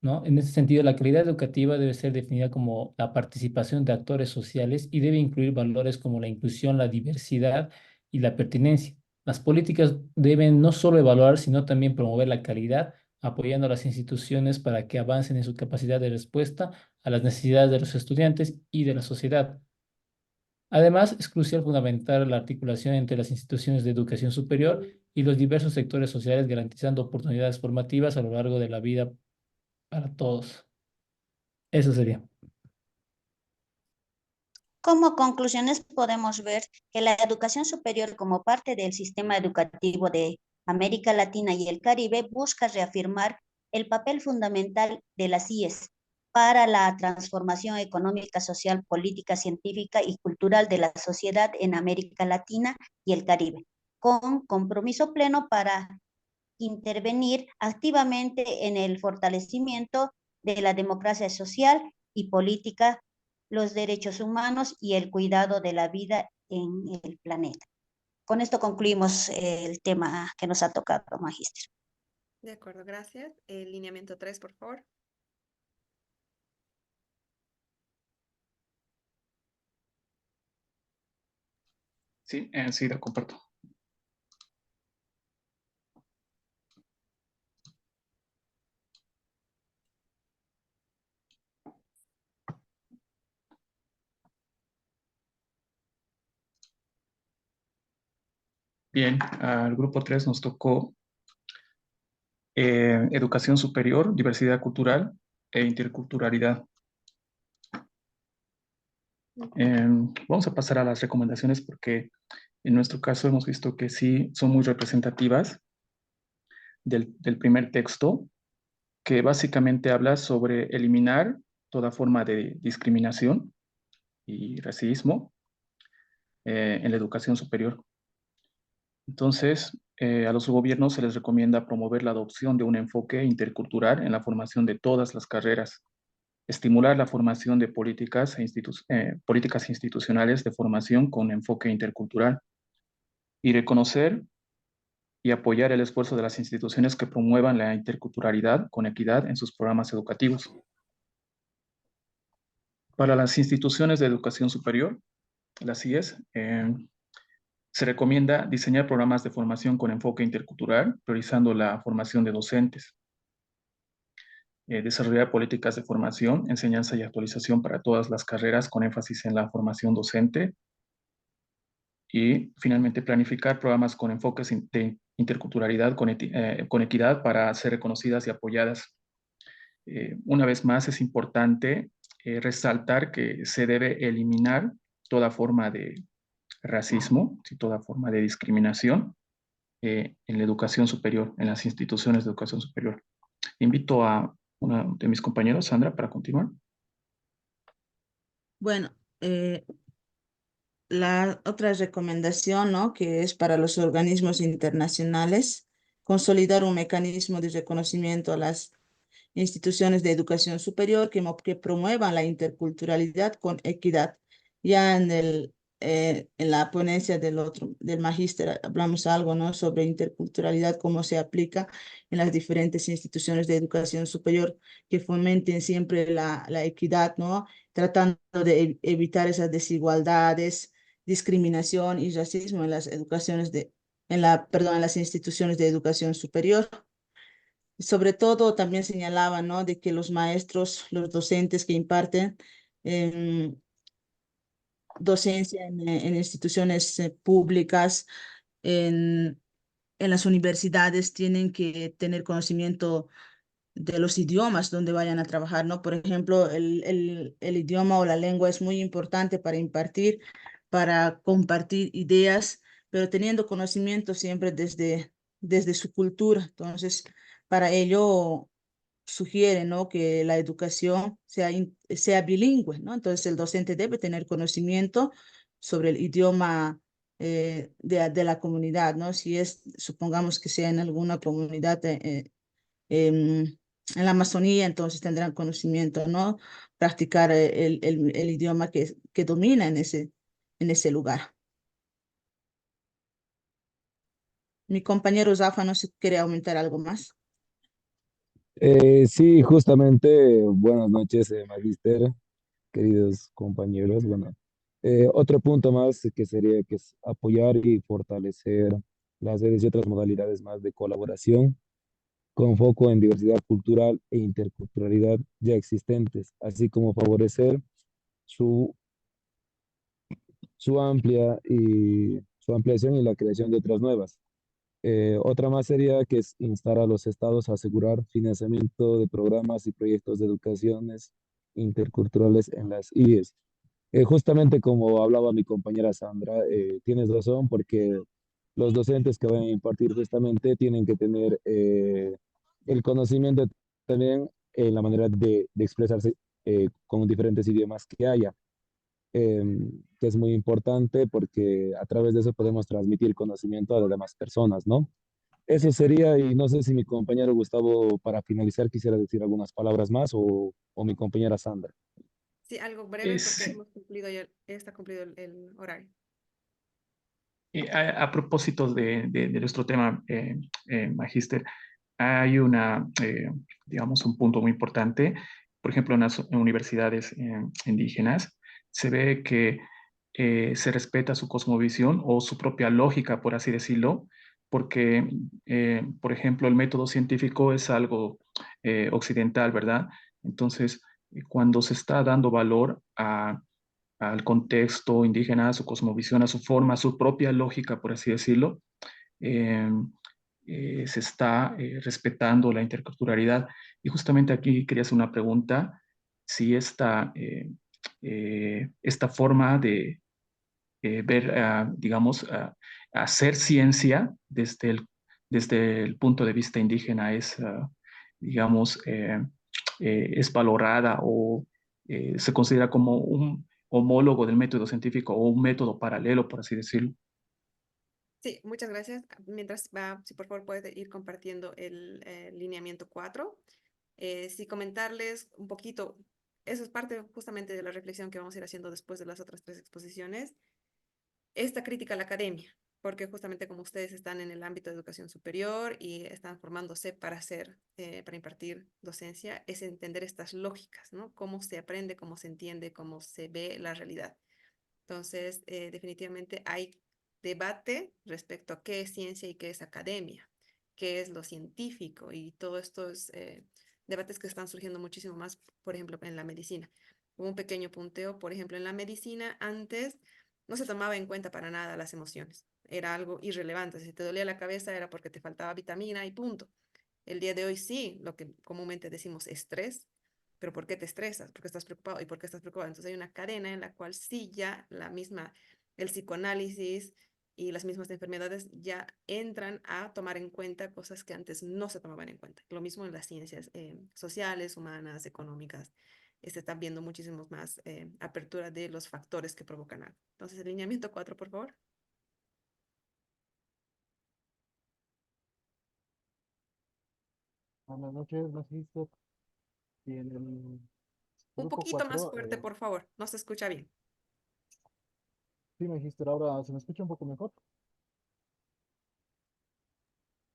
¿no? En ese sentido, la calidad educativa debe ser definida como la participación de actores sociales y debe incluir valores como la inclusión, la diversidad y la pertinencia. Las políticas deben no solo evaluar, sino también promover la calidad, apoyando a las instituciones para que avancen en su capacidad de respuesta a las necesidades de los estudiantes y de la sociedad. Además, es crucial fundamentar la articulación entre las instituciones de educación superior y los diversos sectores sociales, garantizando oportunidades formativas a lo largo de la vida para todos. Eso sería. Como conclusiones podemos ver que la educación superior como parte del sistema educativo de América Latina y el Caribe busca reafirmar el papel fundamental de las IES para la transformación económica, social, política, científica y cultural de la sociedad en América Latina y el Caribe, con compromiso pleno para intervenir activamente en el fortalecimiento de la democracia social y política, los derechos humanos y el cuidado de la vida en el planeta. Con esto concluimos el tema que nos ha tocado, Magíster. De acuerdo, gracias. El lineamiento 3, por favor. Sí, sí, la comparto. Bien, al grupo 3 nos tocó educación superior, diversidad cultural e interculturalidad. Vamos a pasar a las recomendaciones porque en nuestro caso hemos visto que sí son muy representativas del primer texto, que básicamente habla sobre eliminar toda forma de discriminación y racismo en la educación superior. Entonces, a los gobiernos se les recomienda promover la adopción de un enfoque intercultural en la formación de todas las carreras, estimular la formación de políticas, políticas institucionales de formación con enfoque intercultural y reconocer y apoyar el esfuerzo de las instituciones que promuevan la interculturalidad con equidad en sus programas educativos. Para las instituciones de educación superior, las IES, se recomienda diseñar programas de formación con enfoque intercultural, priorizando la formación de docentes, desarrollar políticas de formación, enseñanza y actualización para todas las carreras con énfasis en la formación docente y finalmente planificar programas con enfoques de interculturalidad con equidad para ser reconocidas y apoyadas. Una vez más es importante resaltar que se debe eliminar toda forma de racismo y toda forma de discriminación en la educación superior, en las instituciones de educación superior. Invito a una de mis compañeros, Sandra, para continuar. Bueno, la otra recomendación, ¿no? Que es para los organismos internacionales, consolidar un mecanismo de reconocimiento a las instituciones de educación superior que promuevan la interculturalidad con equidad. Ya en la ponencia del magíster hablamos algo, ¿no? Sobre interculturalidad, cómo se aplica en las diferentes instituciones de educación superior, que fomenten siempre la equidad, ¿no? Tratando de evitar esas desigualdades, discriminación y racismo en las en las instituciones de educación superior. Sobre todo también señalaba, ¿no? De que los maestros, los docentes que imparten docencia en instituciones públicas, en, en las universidades, tienen que tener conocimiento de los idiomas donde vayan a trabajar, ¿no? Por ejemplo, el idioma o la lengua es muy importante para impartir, para compartir ideas, pero teniendo conocimiento siempre desde su cultura. Entonces, para ello sugiere, ¿no? Que la educación sea bilingüe, ¿no? Entonces, el docente debe tener conocimiento sobre el idioma de la comunidad, ¿no? Si es, supongamos que sea en alguna comunidad en la Amazonía, entonces tendrán conocimiento, ¿no? Practicar el idioma que domina en ese lugar. Mi compañero Zafa, no sé si quiere aumentar algo más. Sí, justamente, buenas noches, magíster, queridos compañeros. Bueno, otro punto más que sería que es apoyar y fortalecer las redes y otras modalidades más de colaboración con foco en diversidad cultural e interculturalidad ya existentes, así como favorecer su, su ampliación y la creación de otras nuevas. Otra más sería que es instar a los estados a asegurar financiamiento de programas y proyectos de educaciones interculturales en las IES. Justamente como hablaba mi compañera Sandra, tienes razón porque los docentes que van a impartir justamente tienen que tener el conocimiento también en la manera de expresarse con diferentes idiomas que haya, que es muy importante porque a través de eso podemos transmitir conocimiento a las demás personas, ¿no? Eso sería, y no sé si mi compañero Gustavo, para finalizar, quisiera decir algunas palabras más o mi compañera Sandra. Sí, algo breve porque hemos cumplido ya, está cumplido el horario. A propósito de nuestro tema, Magíster, hay digamos, un punto muy importante. Por ejemplo, en las universidades indígenas se ve que se respeta su cosmovisión o su propia lógica, por así decirlo, porque, por ejemplo, el método científico es algo occidental, ¿verdad? Entonces, cuando se está dando valor al contexto indígena, a su cosmovisión, a su forma, a su propia lógica, por así decirlo, eh, se está respetando la interculturalidad. Y justamente aquí quería hacer una pregunta, si esta forma de ver, digamos, hacer ciencia desde el punto de vista indígena es, digamos, es valorada o se considera como un homólogo del método científico o un método paralelo, por así decirlo. Sí, muchas gracias. Mientras va, si por favor puede ir compartiendo el lineamiento 4. Sí, comentarles un poquito, eso es parte justamente de la reflexión que vamos a ir haciendo después de las otras 3 exposiciones. Esta crítica a la academia, porque justamente como ustedes están en el ámbito de educación superior y están formándose para hacer, para impartir docencia, es entender estas lógicas, ¿no? Cómo se aprende, cómo se entiende, cómo se ve la realidad. Entonces, definitivamente hay debate respecto a qué es ciencia y qué es academia, qué es lo científico y todos estos debates que están surgiendo muchísimo más, por ejemplo, en la medicina. Hubo un pequeño punteo, por ejemplo, en la medicina antes no se tomaba en cuenta para nada las emociones, era algo irrelevante. Si te dolía la cabeza era porque te faltaba vitamina y punto. El día de hoy sí, lo que comúnmente decimos estrés, pero ¿por qué te estresas? ¿Por qué estás preocupado? ¿Y por qué estás preocupado? Entonces hay una cadena en la cual sí ya la misma, el psicoanálisis y las mismas enfermedades ya entran a tomar en cuenta cosas que antes no se tomaban en cuenta. Lo mismo en las ciencias sociales, humanas, económicas. Se está viendo muchísimo más apertura de los factores que provocan algo. Entonces, el lineamiento 4, por favor. Buenas noches, Magister. Y en el Un grupo poquito más 4, fuerte, por favor. No se escucha bien. sí, Magister, ahora se me escucha un poco mejor.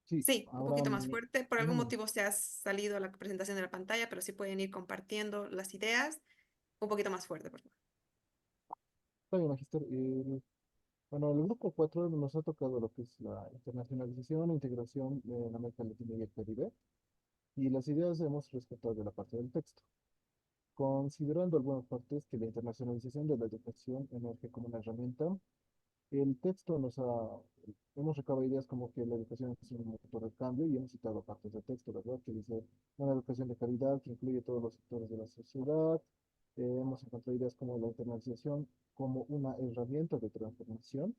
Sí, Sí, un ahora, poquito más fuerte. Por algún ujú, motivo se ha salido la presentación de la pantalla, pero sí pueden ir compartiendo las ideas. Un poquito más fuerte, por favor. está bien, Magister. Bueno, el grupo 4 nos ha tocado lo que es la internacionalización e integración en América Latina y el Caribe. Y las ideas hemos rescatado de la parte del texto, considerando algunas partes que la internacionalización de la educación emerge como una herramienta. El texto hemos recabado ideas como que la educación es un motor de cambio y hemos citado partes del texto, ¿verdad? Que dice una educación de calidad que incluye todos los sectores de la sociedad. Hemos encontrado ideas como la internalización como una herramienta de transformación,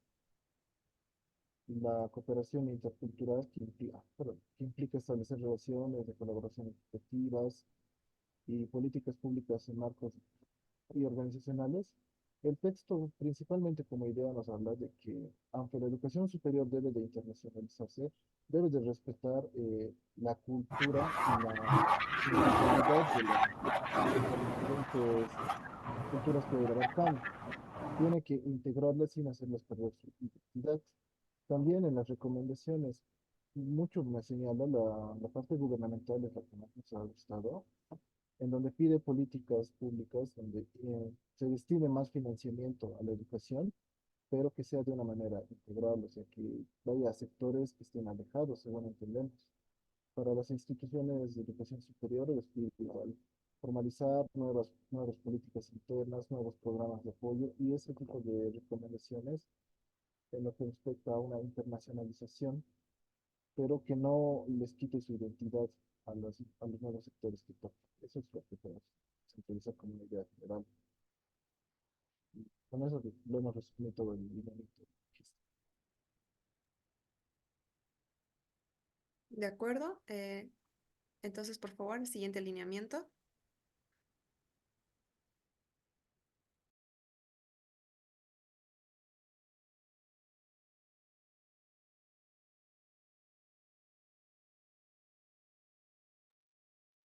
la cooperación intercultural que implica establecer relaciones de colaboración efectivas y políticas públicas en marcos y organizacionales. El texto, principalmente como idea, nos habla de que, aunque la educación superior debe de internacionalizarse, debe de respetar la cultura y la individualidad de las diferentes culturas que abarcan. Tiene que integrarlas sin hacerlas perder su identidad. También en las recomendaciones, mucho me señala la parte gubernamental de la que más nos ha gustado, en donde pide políticas públicas donde se destine más financiamiento a la educación, pero que sea de una manera integral, o sea, que vaya a sectores que estén alejados, según entendemos. Para las instituciones de educación superior, les pide igual formalizar nuevas políticas internas, nuevos programas de apoyo y ese tipo de recomendaciones en lo que respecta a una internacionalización, pero que no les quite su identidad a los nuevos sectores que tocan. Eso es lo que podemos sintetizar como una idea general. Y con eso lo hemos resumido todo el lineamiento. ¿De acuerdo? Entonces, por favor, el siguiente lineamiento.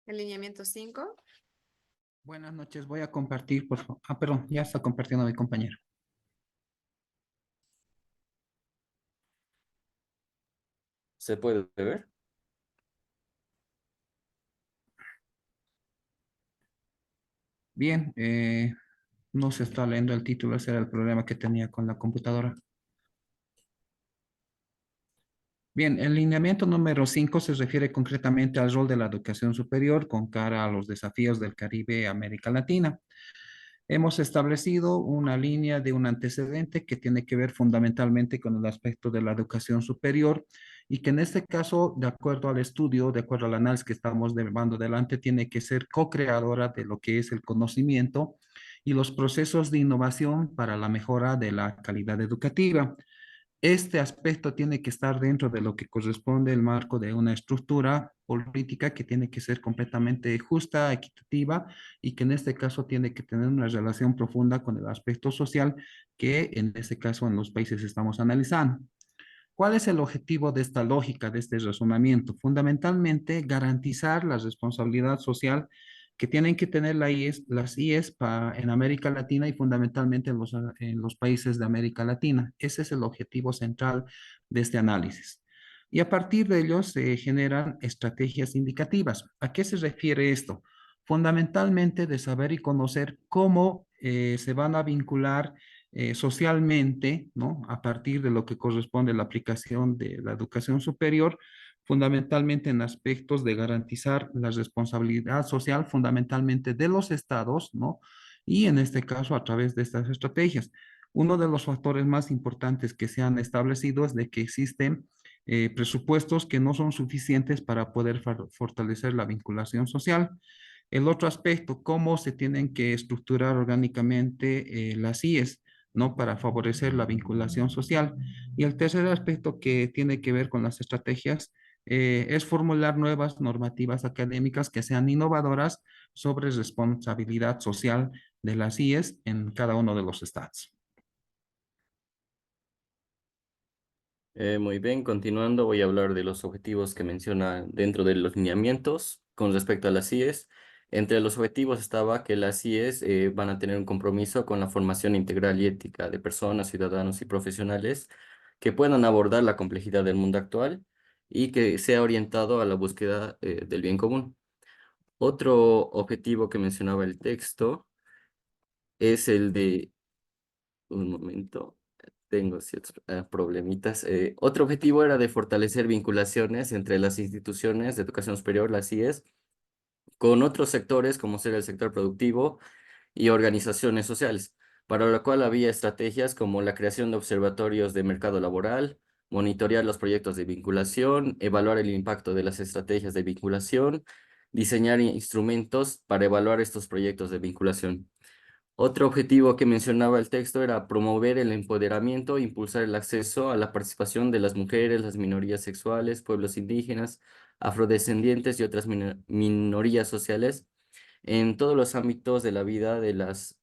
El lineamiento 5. Buenas noches, voy a compartir, por favor. Ah, perdón, ya está compartiendo mi compañero. ¿Se puede ver? Bien, No se está leyendo el título, ese era el problema que tenía con la computadora. Bien, el lineamiento número 5 se refiere concretamente al rol de la educación superior con cara a los desafíos del Caribe y América Latina. Hemos establecido una línea de un antecedente que tiene que ver fundamentalmente con el aspecto de la educación superior y que en este caso, de acuerdo al estudio, de acuerdo al análisis que estamos llevando adelante, tiene que ser co-creadora de lo que es el conocimiento y los procesos de innovación para la mejora de la calidad educativa. Este aspecto tiene que estar dentro de lo que corresponde al marco de una estructura política que tiene que ser completamente justa, equitativa y que en este caso tiene que tener una relación profunda con el aspecto social que en este caso en los países estamos analizando. ¿Cuál es el objetivo de esta lógica, de este razonamiento? Fundamentalmente, garantizar la responsabilidad social que tienen que tener las IES en América Latina y fundamentalmente en los países de América Latina. Ese es el objetivo central de este análisis. Y a partir de ello se generan estrategias indicativas. ¿A qué se refiere esto? Fundamentalmente de saber y conocer cómo se van a vincular socialmente, ¿no? A partir de lo que corresponde a la aplicación de la educación superior, fundamentalmente en aspectos de garantizar la responsabilidad social, fundamentalmente de los estados, ¿no? Y en este caso a través de estas estrategias. Uno de los factores más importantes que se han establecido es de que existen presupuestos que no son suficientes para poder fortalecer la vinculación social. El otro aspecto, cómo se tienen que estructurar orgánicamente las IES, ¿no? Para favorecer la vinculación social. Y el tercer aspecto que tiene que ver con las estrategias es formular nuevas normativas académicas que sean innovadoras sobre responsabilidad social de las IES en cada uno de los estados. Muy bien, continuando, voy a hablar de los objetivos que menciona dentro de los lineamientos con respecto a las IES. Entre los objetivos estaba que las IES van a tener un compromiso con la formación integral y ética de personas, ciudadanos y profesionales que puedan abordar la complejidad del mundo actual y que sea orientado a la búsqueda del bien común. Otro objetivo que mencionaba el texto es el de, un momento, tengo ciertos problemitas. Otro objetivo era de fortalecer vinculaciones entre las instituciones de educación superior, las IES, con otros sectores como ser el sector productivo y organizaciones sociales, para lo cual había estrategias como la creación de observatorios de mercado laboral, monitorear los proyectos de vinculación, evaluar el impacto de las estrategias de vinculación, diseñar instrumentos para evaluar estos proyectos de vinculación. Otro objetivo que mencionaba el texto era promover el empoderamiento e impulsar el acceso a la participación de las mujeres, las minorías sexuales, pueblos indígenas, afrodescendientes y otras minorías sociales en todos los ámbitos de la vida de las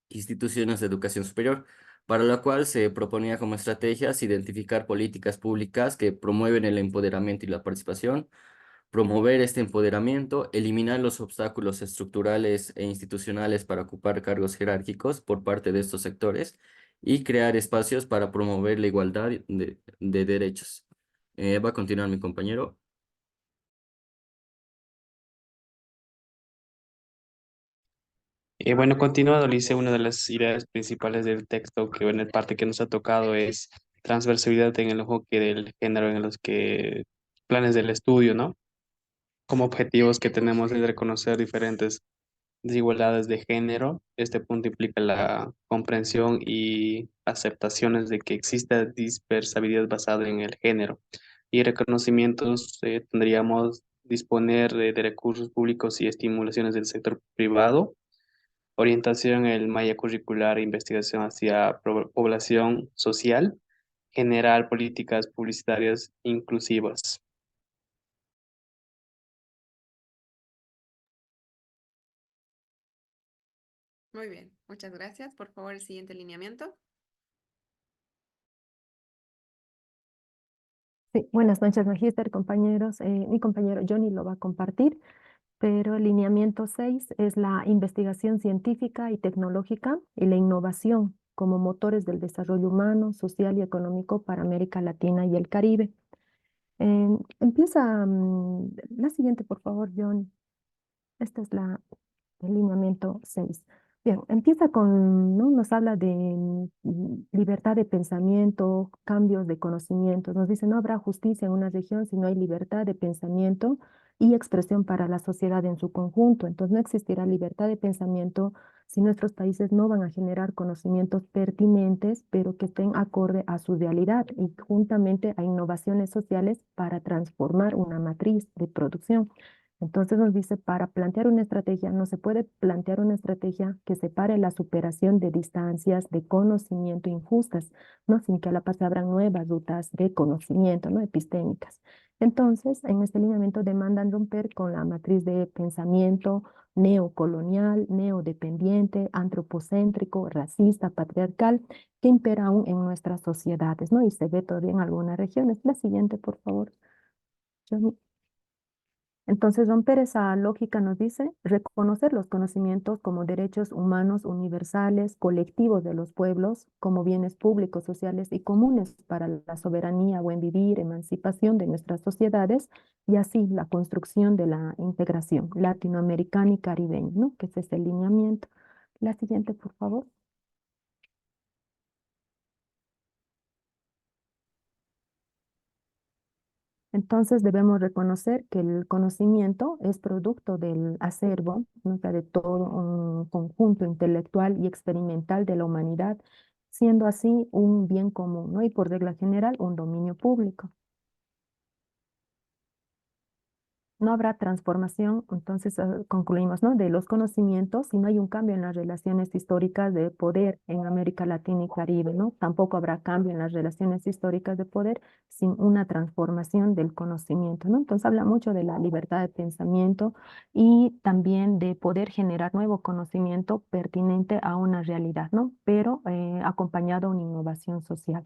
instituciones de educación superior, para lo cual se proponía como estrategias identificar políticas públicas que promueven el empoderamiento y la participación, promover este empoderamiento, eliminar los obstáculos estructurales e institucionales para ocupar cargos jerárquicos por parte de estos sectores y crear espacios para promover la igualdad de derechos. Va a continuar mi compañero. Bueno, continuando, Lice, una de las ideas principales del texto, que en la parte que nos ha tocado es transversalidad en el enfoque del género en los que planes del estudio, ¿no? Como objetivos que tenemos es reconocer diferentes desigualdades de género. Este punto implica la comprensión y aceptaciones de que exista dispersabilidad basada en el género. Y reconocimientos, tendríamos disponer de recursos públicos y estimulaciones del sector privado, orientación en el malla curricular e investigación hacia población social, generar políticas publicitarias inclusivas. Muy bien, muchas gracias. Por favor, el siguiente lineamiento. Sí, buenas noches, magíster, compañeros. Mi compañero Johnny lo va a compartir, pero el lineamiento 6 es la investigación científica y tecnológica y la innovación como motores del desarrollo humano, social y económico para América Latina y el Caribe. Empieza la siguiente, por favor, Johnny. Este es el lineamiento 6. Bien, empieza con, ¿no? Nos habla de libertad de pensamiento, cambios de conocimientos. Nos dice, no habrá justicia en una región si no hay libertad de pensamiento y expresión para la sociedad en su conjunto. Entonces, no existirá libertad de pensamiento si nuestros países no van a generar conocimientos pertinentes, pero que estén acorde a su realidad y juntamente a innovaciones sociales para transformar una matriz de producción. Entonces nos dice, para plantear una estrategia, no se puede plantear una estrategia que separe la superación de distancias de conocimiento injustas, ¿no? Sin que a la par se abran nuevas rutas de conocimiento, ¿no? Epistémicas. Entonces, en este lineamiento demandan romper con la matriz de pensamiento neocolonial, neodependiente, antropocéntrico, racista, patriarcal, que impera aún en nuestras sociedades, ¿no? Y se ve todavía en algunas regiones. La siguiente, por favor. Entonces, romper esa lógica nos dice reconocer los conocimientos como derechos humanos universales, colectivos de los pueblos, como bienes públicos, sociales y comunes para la soberanía, buen vivir, emancipación de nuestras sociedades y así la construcción de la integración latinoamericana y caribeña, ¿no? Que ese es el lineamiento. La siguiente, por favor. Entonces debemos reconocer que el conocimiento es producto del acervo, ¿no? O sea, de todo un conjunto intelectual y experimental de la humanidad, siendo así un bien común, ¿no? Y por regla general un dominio público. No habrá transformación, entonces concluimos, ¿no? De los conocimientos si no hay un cambio en las relaciones históricas de poder en América Latina y Caribe, ¿no? Tampoco habrá cambio en las relaciones históricas de poder sin una transformación del conocimiento, ¿no? Entonces habla mucho de la libertad de pensamiento y también de poder generar nuevo conocimiento pertinente a una realidad, ¿no? Pero acompañado de una innovación social.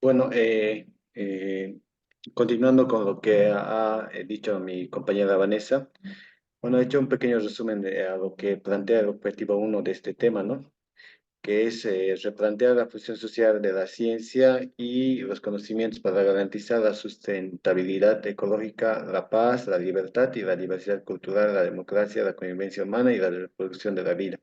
Bueno, continuando con lo que ha dicho mi compañera Vanessa, bueno, he hecho un pequeño resumen de a lo que plantea el objetivo uno de este tema, ¿no? Que es replantear la función social de la ciencia y los conocimientos para garantizar la sustentabilidad ecológica, la paz, la libertad y la diversidad cultural, la democracia, la convivencia humana y la reproducción de la vida.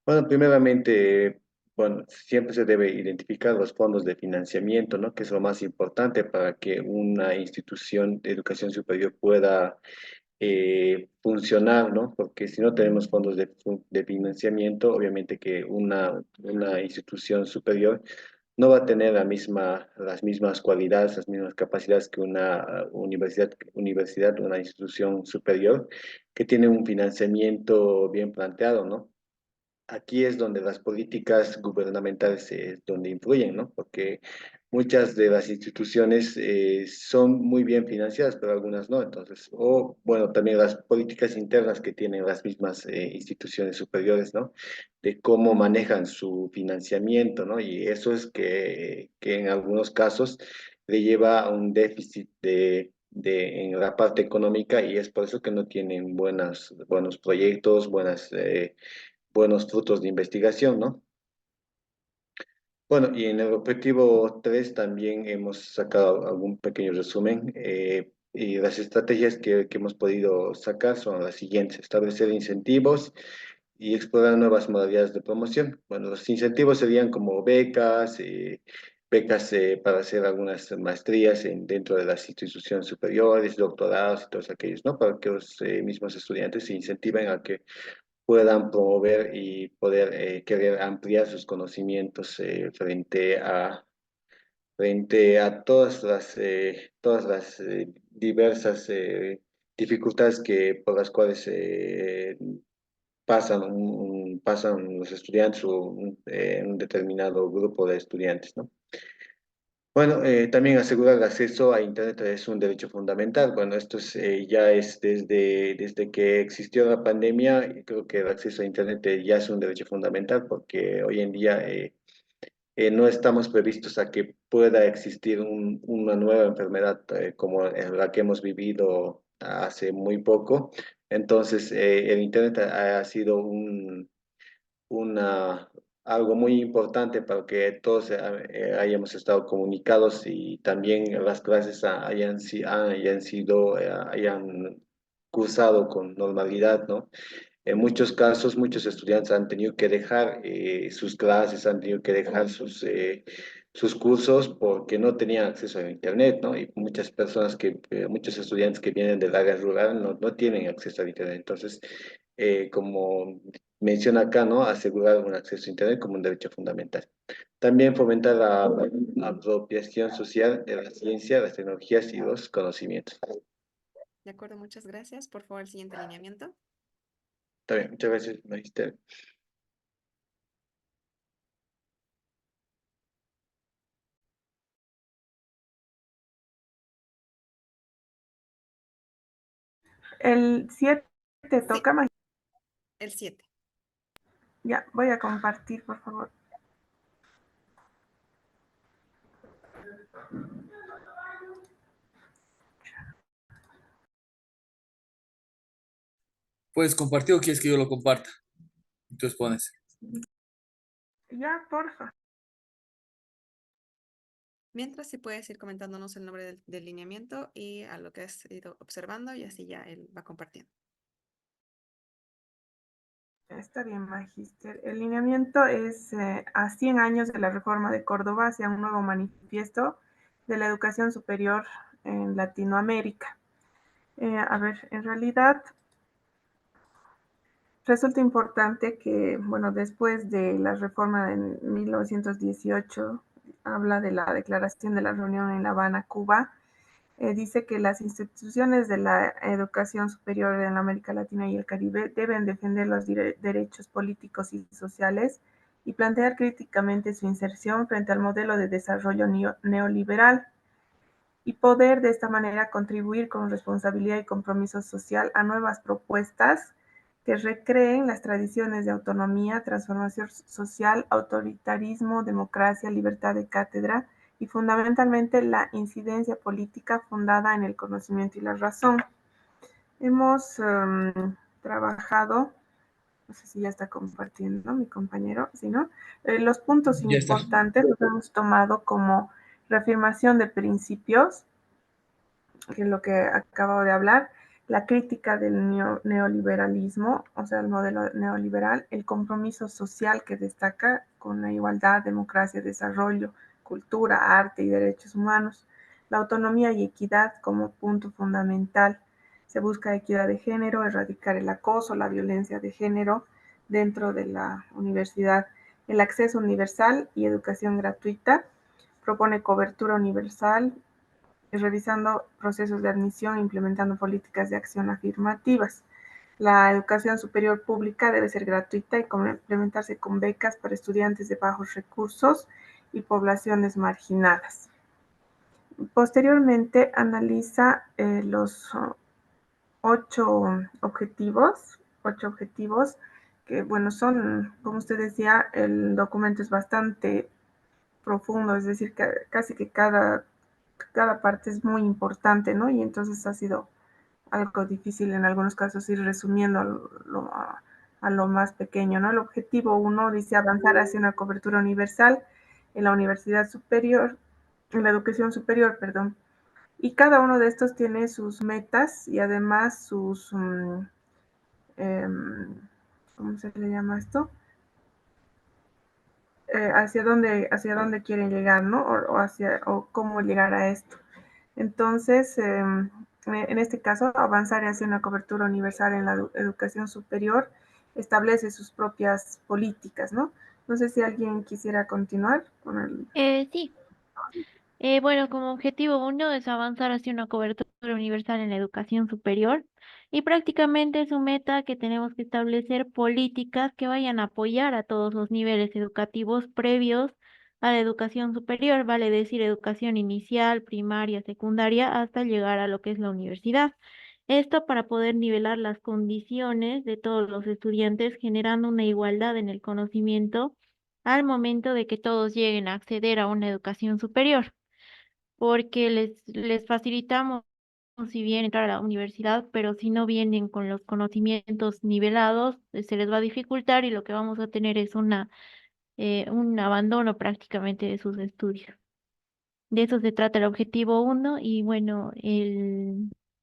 Bueno, primeramente, bueno, siempre se debe identificar los fondos de financiamiento, ¿no? Que es lo más importante para que una institución de educación superior pueda funcionar, ¿no? Porque si no tenemos fondos de financiamiento, obviamente que una institución superior no va a tener las mismas cualidades, las mismas capacidades que una universidad, una institución superior que tiene un financiamiento bien planteado, ¿no? Aquí es donde las políticas gubernamentales donde influyen, ¿no? Porque muchas de las instituciones son muy bien financiadas, pero algunas no. Entonces, o bueno, también las políticas internas que tienen las mismas instituciones superiores, ¿no? De cómo manejan su financiamiento, ¿no? Y eso es que en algunos casos le lleva a un déficit en la parte económica y es por eso que no tienen buenos proyectos, buenos frutos de investigación, ¿no? Bueno, y en el objetivo 3 también hemos sacado algún pequeño resumen y las estrategias que hemos podido sacar son las siguientes: establecer incentivos y explorar nuevas modalidades de promoción. Bueno, los incentivos serían como becas para hacer algunas maestrías dentro de las instituciones superiores, doctorados y todos aquellos, ¿no? Para que los mismos estudiantes se incentiven a que puedan promover y poder querer ampliar sus conocimientos frente a todas las diversas dificultades por las cuales pasan los estudiantes o un determinado grupo de estudiantes, ¿no? Bueno, también asegurar el acceso a Internet es un derecho fundamental. Bueno, esto ya es desde que existió la pandemia, y creo que el acceso a Internet ya es un derecho fundamental porque hoy en día no estamos previstos a que pueda existir una nueva enfermedad como la que hemos vivido hace muy poco. Entonces, el Internet ha sido una, algo muy importante para que todos hayamos estado comunicados y también las clases hayan cursado con normalidad, ¿no? En muchos casos, muchos estudiantes han tenido que dejar sus clases, han tenido que dejar sus cursos porque no tenían acceso a Internet, ¿no? Y muchas personas muchos estudiantes que vienen del área rural no tienen acceso a Internet. Entonces, como menciona acá, ¿no? Asegurar un acceso a Internet como un derecho fundamental. También fomentar la apropiación social de la ciencia, las tecnologías y los conocimientos. De acuerdo, muchas gracias. Por favor, el siguiente lineamiento. Está bien, muchas gracias, Magister. El 7 te toca, El 7. Ya, voy a compartir, por favor. ¿Puedes compartir o quieres que yo lo comparta? Tú expones. Ya, porfa. Mientras, si puedes ir comentándonos el nombre del lineamiento y a lo que has ido observando, y así ya él va compartiendo. Está bien, Magíster. El lineamiento es a 100 años de la reforma de Córdoba hacia un nuevo manifiesto de la educación superior en Latinoamérica. A ver, en realidad resulta importante que, bueno, después de la reforma en 1918, habla de la declaración de la reunión en La Habana, Cuba, dice que las instituciones de la educación superior en América Latina y el Caribe deben defender los derechos políticos y sociales y plantear críticamente su inserción frente al modelo de desarrollo neoliberal y poder de esta manera contribuir con responsabilidad y compromiso social a nuevas propuestas que recreen las tradiciones de autonomía, transformación social, autoritarismo, democracia, libertad de cátedra y fundamentalmente la incidencia política fundada en el conocimiento y la razón. Hemos trabajado, no sé si ya está compartiendo mi compañero, si no, los puntos Ya está. importantes los hemos tomado como reafirmación de principios, que es lo que acabo de hablar, la crítica del neoliberalismo, o sea, el modelo neoliberal, el compromiso social que destaca con la igualdad, democracia, desarrollo, cultura, arte y derechos humanos, la autonomía y equidad como punto fundamental. Se busca equidad de género, erradicar el acoso, la violencia de género dentro de la universidad, el acceso universal y educación gratuita, propone cobertura universal, revisando procesos de admisión e implementando políticas de acción afirmativas. La educación superior pública debe ser gratuita y complementarse con becas para estudiantes de bajos recursos y poblaciones marginadas. Posteriormente analiza los 8 objetivos que, bueno, son, como usted decía, el documento es bastante profundo, es decir, que casi que cada parte es muy importante, ¿no? Y entonces ha sido algo difícil en algunos casos ir resumiendo a lo más pequeño, ¿no? El objetivo 1 dice avanzar hacia una cobertura universal en la universidad superior, en la educación superior, perdón. Y cada uno de estos tiene sus metas y además sus, ¿cómo se le llama esto? Hacia dónde quieren llegar, ¿no? O cómo llegar a esto. Entonces, en este caso, avanzar hacia una cobertura universal en la educación superior establece sus propias políticas, ¿no? No sé si alguien quisiera continuar con el... Sí. Bueno, como objetivo 1 es avanzar hacia una cobertura universal en la educación superior y prácticamente es un meta que tenemos que establecer políticas que vayan a apoyar a todos los niveles educativos previos a la educación superior, vale decir educación inicial, primaria, secundaria, hasta llegar a lo que es la universidad. Esto para poder nivelar las condiciones de todos los estudiantes, generando una igualdad en el conocimiento al momento de que todos lleguen a acceder a una educación superior porque les facilitamos, si bien entrar a la universidad, pero si no vienen con los conocimientos nivelados, se les va a dificultar y lo que vamos a tener es un abandono prácticamente de sus estudios. De eso se trata el objetivo 1 y bueno,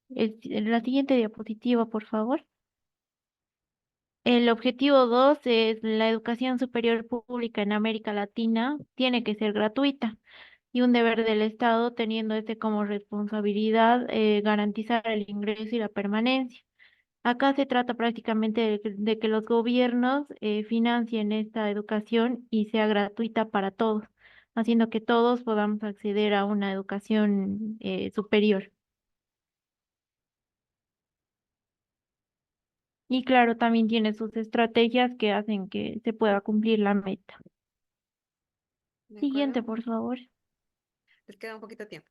La siguiente diapositiva, por favor. El objetivo 2 es la educación superior pública en América Latina tiene que ser gratuita y un deber del Estado teniendo este como responsabilidad garantizar el ingreso y la permanencia. Acá se trata prácticamente de que los gobiernos financien esta educación y sea gratuita para todos, haciendo que todos podamos acceder a una educación superior. Y claro, también tiene sus estrategias que hacen que se pueda cumplir la meta. ¿De Siguiente, acuerdo? por favor. Les queda un poquito de tiempo.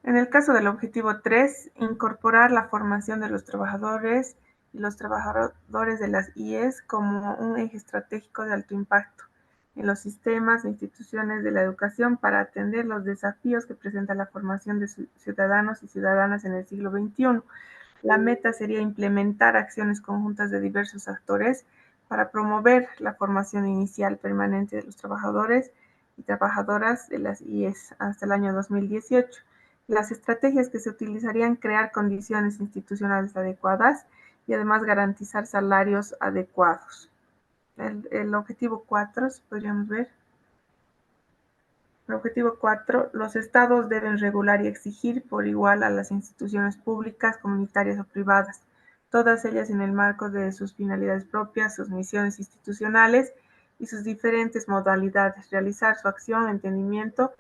En el caso del objetivo 3, incorporar la formación de los trabajadores y los trabajadores de las IES como un eje estratégico de alto impacto en los sistemas e instituciones de la educación para atender los desafíos que presenta la formación de ciudadanos y ciudadanas en el siglo XXI. La meta sería implementar acciones conjuntas de diversos actores para promover la formación inicial permanente de los trabajadores y trabajadoras de las IES hasta el año 2018. Las estrategias que se utilizarían crear condiciones institucionales adecuadas y además garantizar salarios adecuados. El objetivo 4, si podríamos ver. El objetivo 4, los estados deben regular y exigir por igual a las instituciones públicas, comunitarias o privadas, todas ellas en el marco de sus finalidades propias, sus misiones institucionales y sus diferentes modalidades, realizar su acción, entendimiento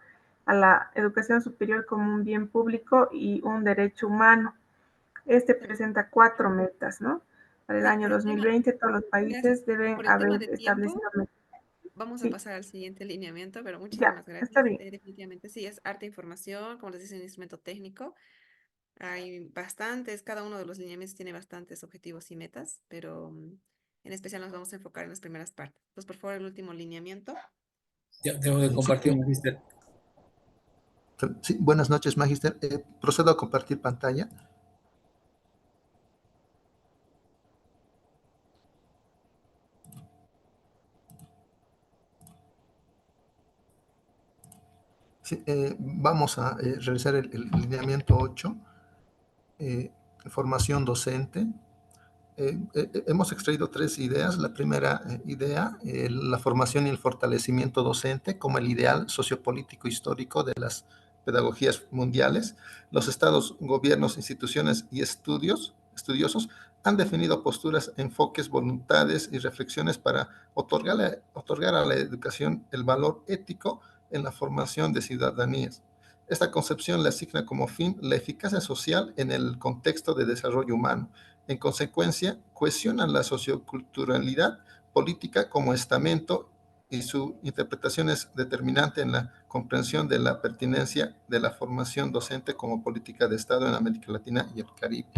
a la educación superior como un bien público y un derecho humano. Este presenta 4 metas, ¿no? Para el año Por el tema, 2020, todos los gracias. países deben Por el tema haber de establecido tiempo, metas. vamos a Sí, pasar al siguiente lineamiento, pero ya, muchísimas está gracias. bien. Definitivamente sí, es harta información, como les dice, un instrumento técnico. Hay bastantes, cada uno de los lineamientos tiene bastantes objetivos y metas, pero en especial nos vamos a enfocar en las primeras partes. Entonces, por favor, el último lineamiento. Ya tengo que compartir, Magister. Sí, buenas noches, Magister. Procedo a compartir pantalla. Sí, vamos a realizar el lineamiento 8, formación docente. Hemos extraído 3 ideas. La primera idea, la formación y el fortalecimiento docente como el ideal sociopolítico histórico de las pedagogías mundiales. Los estados, gobiernos, instituciones y estudiosos han definido posturas, enfoques, voluntades y reflexiones para otorgar a la educación el valor ético en la formación de ciudadanías. Esta concepción le asigna como fin la eficacia social en el contexto de desarrollo humano. En consecuencia, cohesionan la socioculturalidad política como estamento y su interpretación es determinante en la comprensión de la pertinencia de la formación docente como política de Estado en América Latina y el Caribe.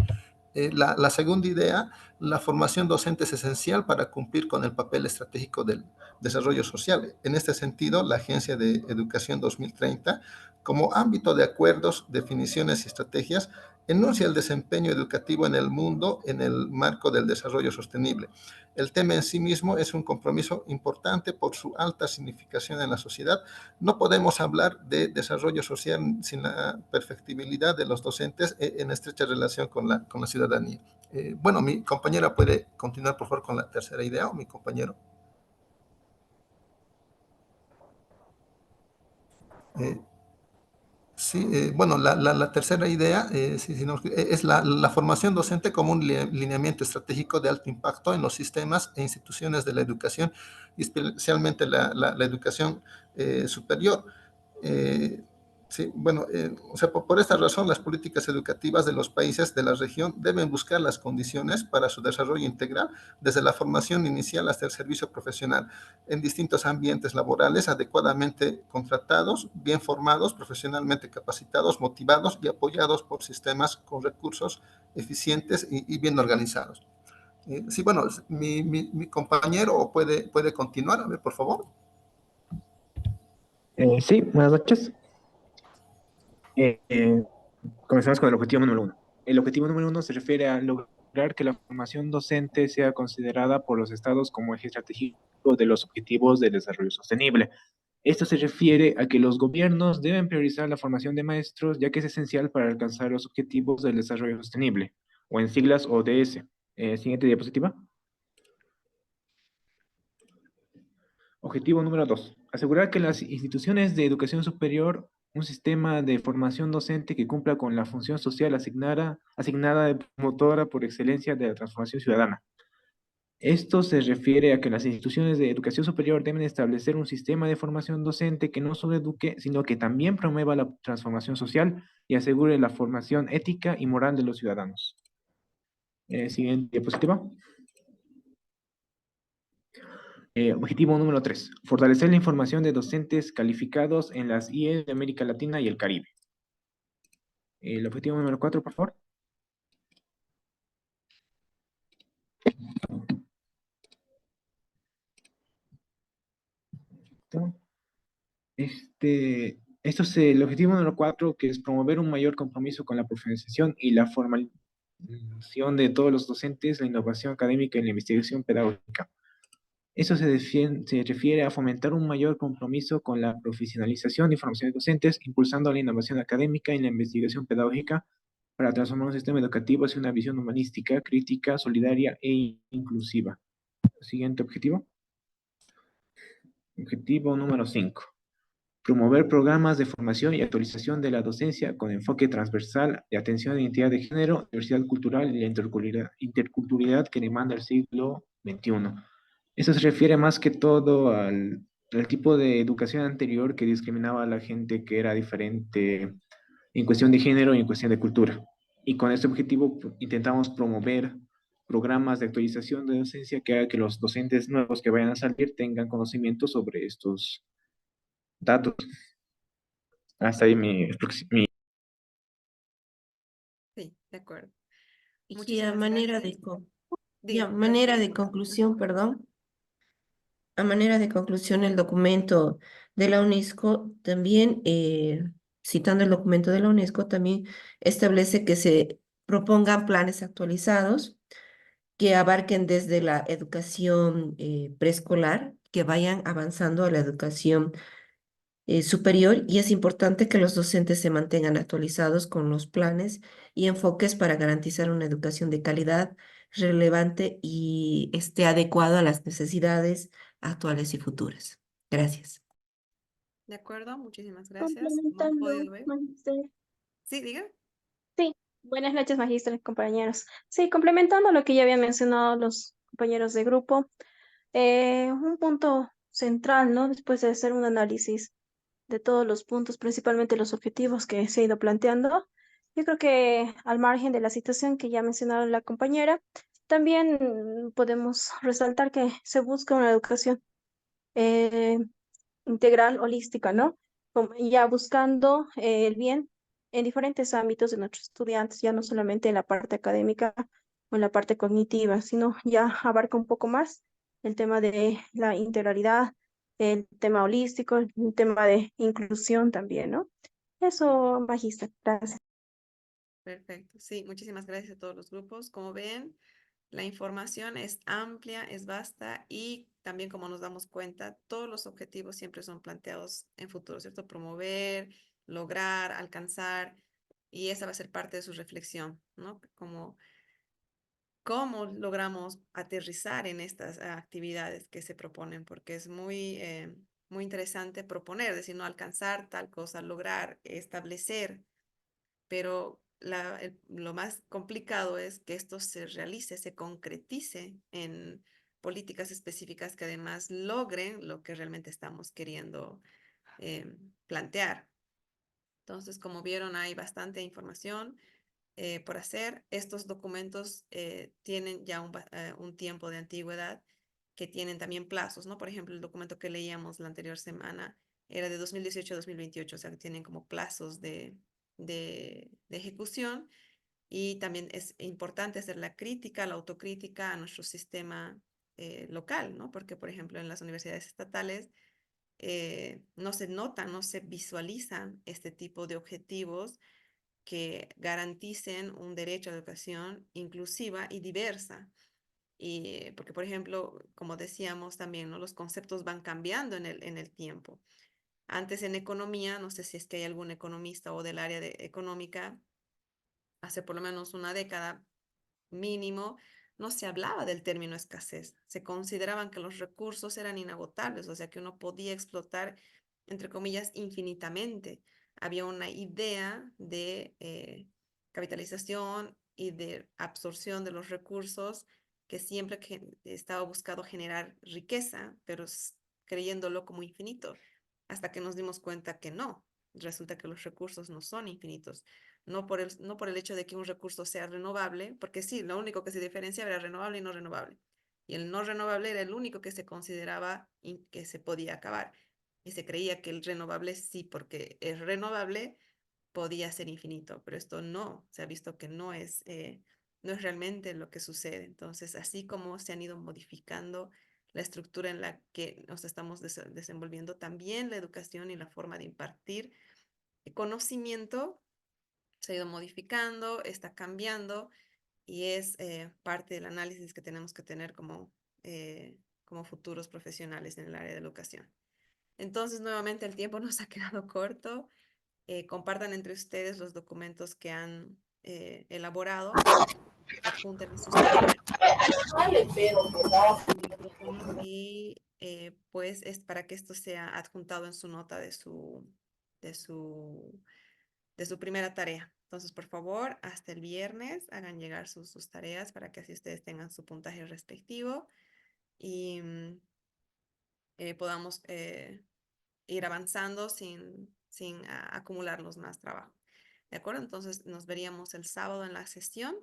La segunda idea, la formación docente es esencial para cumplir con el papel estratégico del desarrollo social. En este sentido, la Agencia de Educación 2030, como ámbito de acuerdos, definiciones y estrategias, enuncia el desempeño educativo en el mundo en el marco del desarrollo sostenible. El tema en sí mismo es un compromiso importante por su alta significación en la sociedad. No podemos hablar de desarrollo social sin la perfectibilidad de los docentes en estrecha relación con la ciudadanía. Bueno, mi compañera puede continuar, por favor, con la tercera idea, o mi compañero. Sí, bueno, la tercera idea es la formación docente como un lineamiento estratégico de alto impacto en los sistemas e instituciones de la educación, y especialmente la educación superior. Sí, bueno, o sea, por esta razón, las políticas educativas de los países de la región deben buscar las condiciones para su desarrollo integral, desde la formación inicial hasta el servicio profesional, en distintos ambientes laborales adecuadamente contratados, bien formados, profesionalmente capacitados, motivados y apoyados por sistemas con recursos eficientes y bien organizados. Sí, bueno, mi compañero puede continuar, a ver, por favor. Sí, buenas noches. Comenzamos con el objetivo número 1. El objetivo número 1 se refiere a lograr que la formación docente sea considerada por los estados como eje estratégico de los objetivos de desarrollo sostenible. Esto se refiere a que los gobiernos deben priorizar la formación de maestros, ya que es esencial para alcanzar los objetivos del desarrollo sostenible, o en siglas ODS. Siguiente diapositiva. Objetivo número 2. Asegurar que las instituciones de educación superior, un sistema de formación docente que cumpla con la función social asignada de promotora por excelencia de la transformación ciudadana. Esto se refiere a que las instituciones de educación superior deben establecer un sistema de formación docente que no solo eduque, sino que también promueva la transformación social y asegure la formación ética y moral de los ciudadanos. Siguiente diapositiva. Objetivo número 3. Fortalecer la información de docentes calificados en las IE de América Latina y el Caribe. El objetivo número 4, por favor. Esto es el objetivo número 4, que es promover un mayor compromiso con la profesionalización y la formalización de todos los docentes, la innovación académica y la investigación pedagógica. Eso se refiere a fomentar un mayor compromiso con la profesionalización y formación de docentes, impulsando la innovación académica y la investigación pedagógica para transformar un sistema educativo hacia una visión humanística, crítica, solidaria e inclusiva. Siguiente objetivo. Objetivo número 5. Promover programas de formación y actualización de la docencia con enfoque transversal de atención a la identidad de género, diversidad cultural y la interculturalidad que demanda el siglo XXI. Eso se refiere más que todo al tipo de educación anterior que discriminaba a la gente que era diferente en cuestión de género y en cuestión de cultura. Y con este objetivo intentamos promover programas de actualización de docencia que haga que los docentes nuevos que vayan a salir tengan conocimiento sobre estos datos. Hasta ahí mi. Sí, de acuerdo. Y a Muchísimas manera gracias. manera de conclusión, perdón. A manera de conclusión, el documento de la UNESCO también, citando el documento de la UNESCO, también establece que se propongan planes actualizados que abarquen desde la educación preescolar, que vayan avanzando a la educación superior, y es importante que los docentes se mantengan actualizados con los planes y enfoques para garantizar una educación de calidad, relevante y esté adecuado a las necesidades actuales y futuras. Gracias. De acuerdo, muchísimas gracias. Como han Complementando, podido ver. magíster. Sí, diga. Sí, buenas noches, magíster, compañeros. Sí, complementando lo que ya habían mencionado los compañeros de grupo, un punto central, ¿no? Después de hacer un análisis de todos los puntos, principalmente los objetivos que se ha ido planteando, yo creo que al margen de la situación que ya mencionaba la compañera, también podemos resaltar que se busca una educación eh, integral, holística, ¿no? Ya buscando el bien en diferentes ámbitos de nuestros estudiantes, ya no solamente en la parte académica o en la parte cognitiva, sino ya abarca un poco más el tema de la integralidad, el tema holístico, el tema de inclusión también, ¿no? Eso, magíster, gracias. Perfecto. Sí, muchísimas gracias a todos los grupos. Como ven, la información es amplia, es vasta y también como nos damos cuenta, todos los objetivos siempre son planteados en futuro, ¿cierto? Promover, lograr, alcanzar, y esa va a ser parte de su reflexión, ¿no? Como cómo logramos aterrizar en estas actividades que se proponen, porque es muy interesante proponer, decir, no alcanzar tal cosa, lograr, establecer, pero lo más complicado es que esto se realice, se concretice en políticas específicas que además logren lo que realmente estamos queriendo plantear. Entonces, como vieron, hay bastante información por hacer. Estos documentos tienen ya un tiempo de antigüedad que tienen también plazos, ¿no? Por ejemplo, el documento que leíamos la anterior semana era de 2018 a 2028, o sea, que tienen como plazos de ejecución, y también es importante hacer la crítica, la autocrítica a nuestro sistema local, ¿no? Porque, por ejemplo, en las universidades estatales no se notan, no se visualizan este tipo de objetivos que garanticen un derecho a educación inclusiva y diversa. Porque, por ejemplo, como decíamos también, ¿no? Los conceptos van cambiando en el tiempo. Antes en economía, no sé si es que hay algún economista o del área de económica, hace por lo menos una década mínimo, no se hablaba del término escasez. Se consideraban que los recursos eran inagotables, o sea que uno podía explotar, entre comillas, infinitamente. Había una idea de capitalización y de absorción de los recursos que siempre estaba buscado generar riqueza, pero creyéndolo como infinito, hasta que nos dimos cuenta que no. Resulta que los recursos no son infinitos, no por el hecho de que un recurso sea renovable, porque sí, lo único que se diferenciaba era renovable y no renovable. Y el no renovable era el único que se consideraba que se podía acabar. Y se creía que el renovable sí, porque es renovable, podía ser infinito, pero esto no, se ha visto que no es realmente lo que sucede. Entonces, así como se han ido modificando la estructura en la que nos estamos desenvolviendo, también la educación y la forma de impartir conocimiento se ha ido modificando, está cambiando y es parte del análisis que tenemos que tener como futuros profesionales en el área de educación. Entonces, nuevamente el tiempo nos ha quedado corto. Compartan entre ustedes los documentos que han elaborado, adjunten sus tareas y pues es para que esto sea adjuntado en su nota de su de su primera tarea. Entonces, por favor, hasta el viernes hagan llegar sus tareas para que así ustedes tengan su puntaje respectivo y podamos ir avanzando sin acumularnos más trabajo. ¿De acuerdo? Entonces, nos veríamos el sábado en la sesión.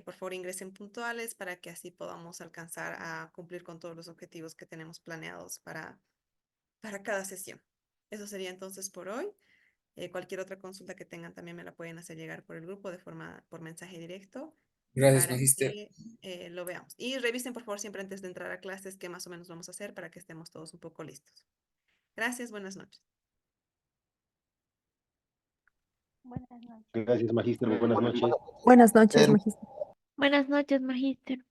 Por favor, ingresen puntuales para que así podamos alcanzar a cumplir con todos los objetivos que tenemos planeados para cada sesión. Eso sería entonces por hoy. Cualquier otra consulta que tengan también me la pueden hacer llegar por el grupo por mensaje directo Gracias, para Magíster. que lo veamos. Y revisen por favor siempre antes de entrar a clases qué más o menos vamos a hacer para que estemos todos un poco listos. Gracias, buenas noches. Buenas noches. Gracias, Magíster. Buenas noches. Buenas noches, magíster. Buenas noches, magíster.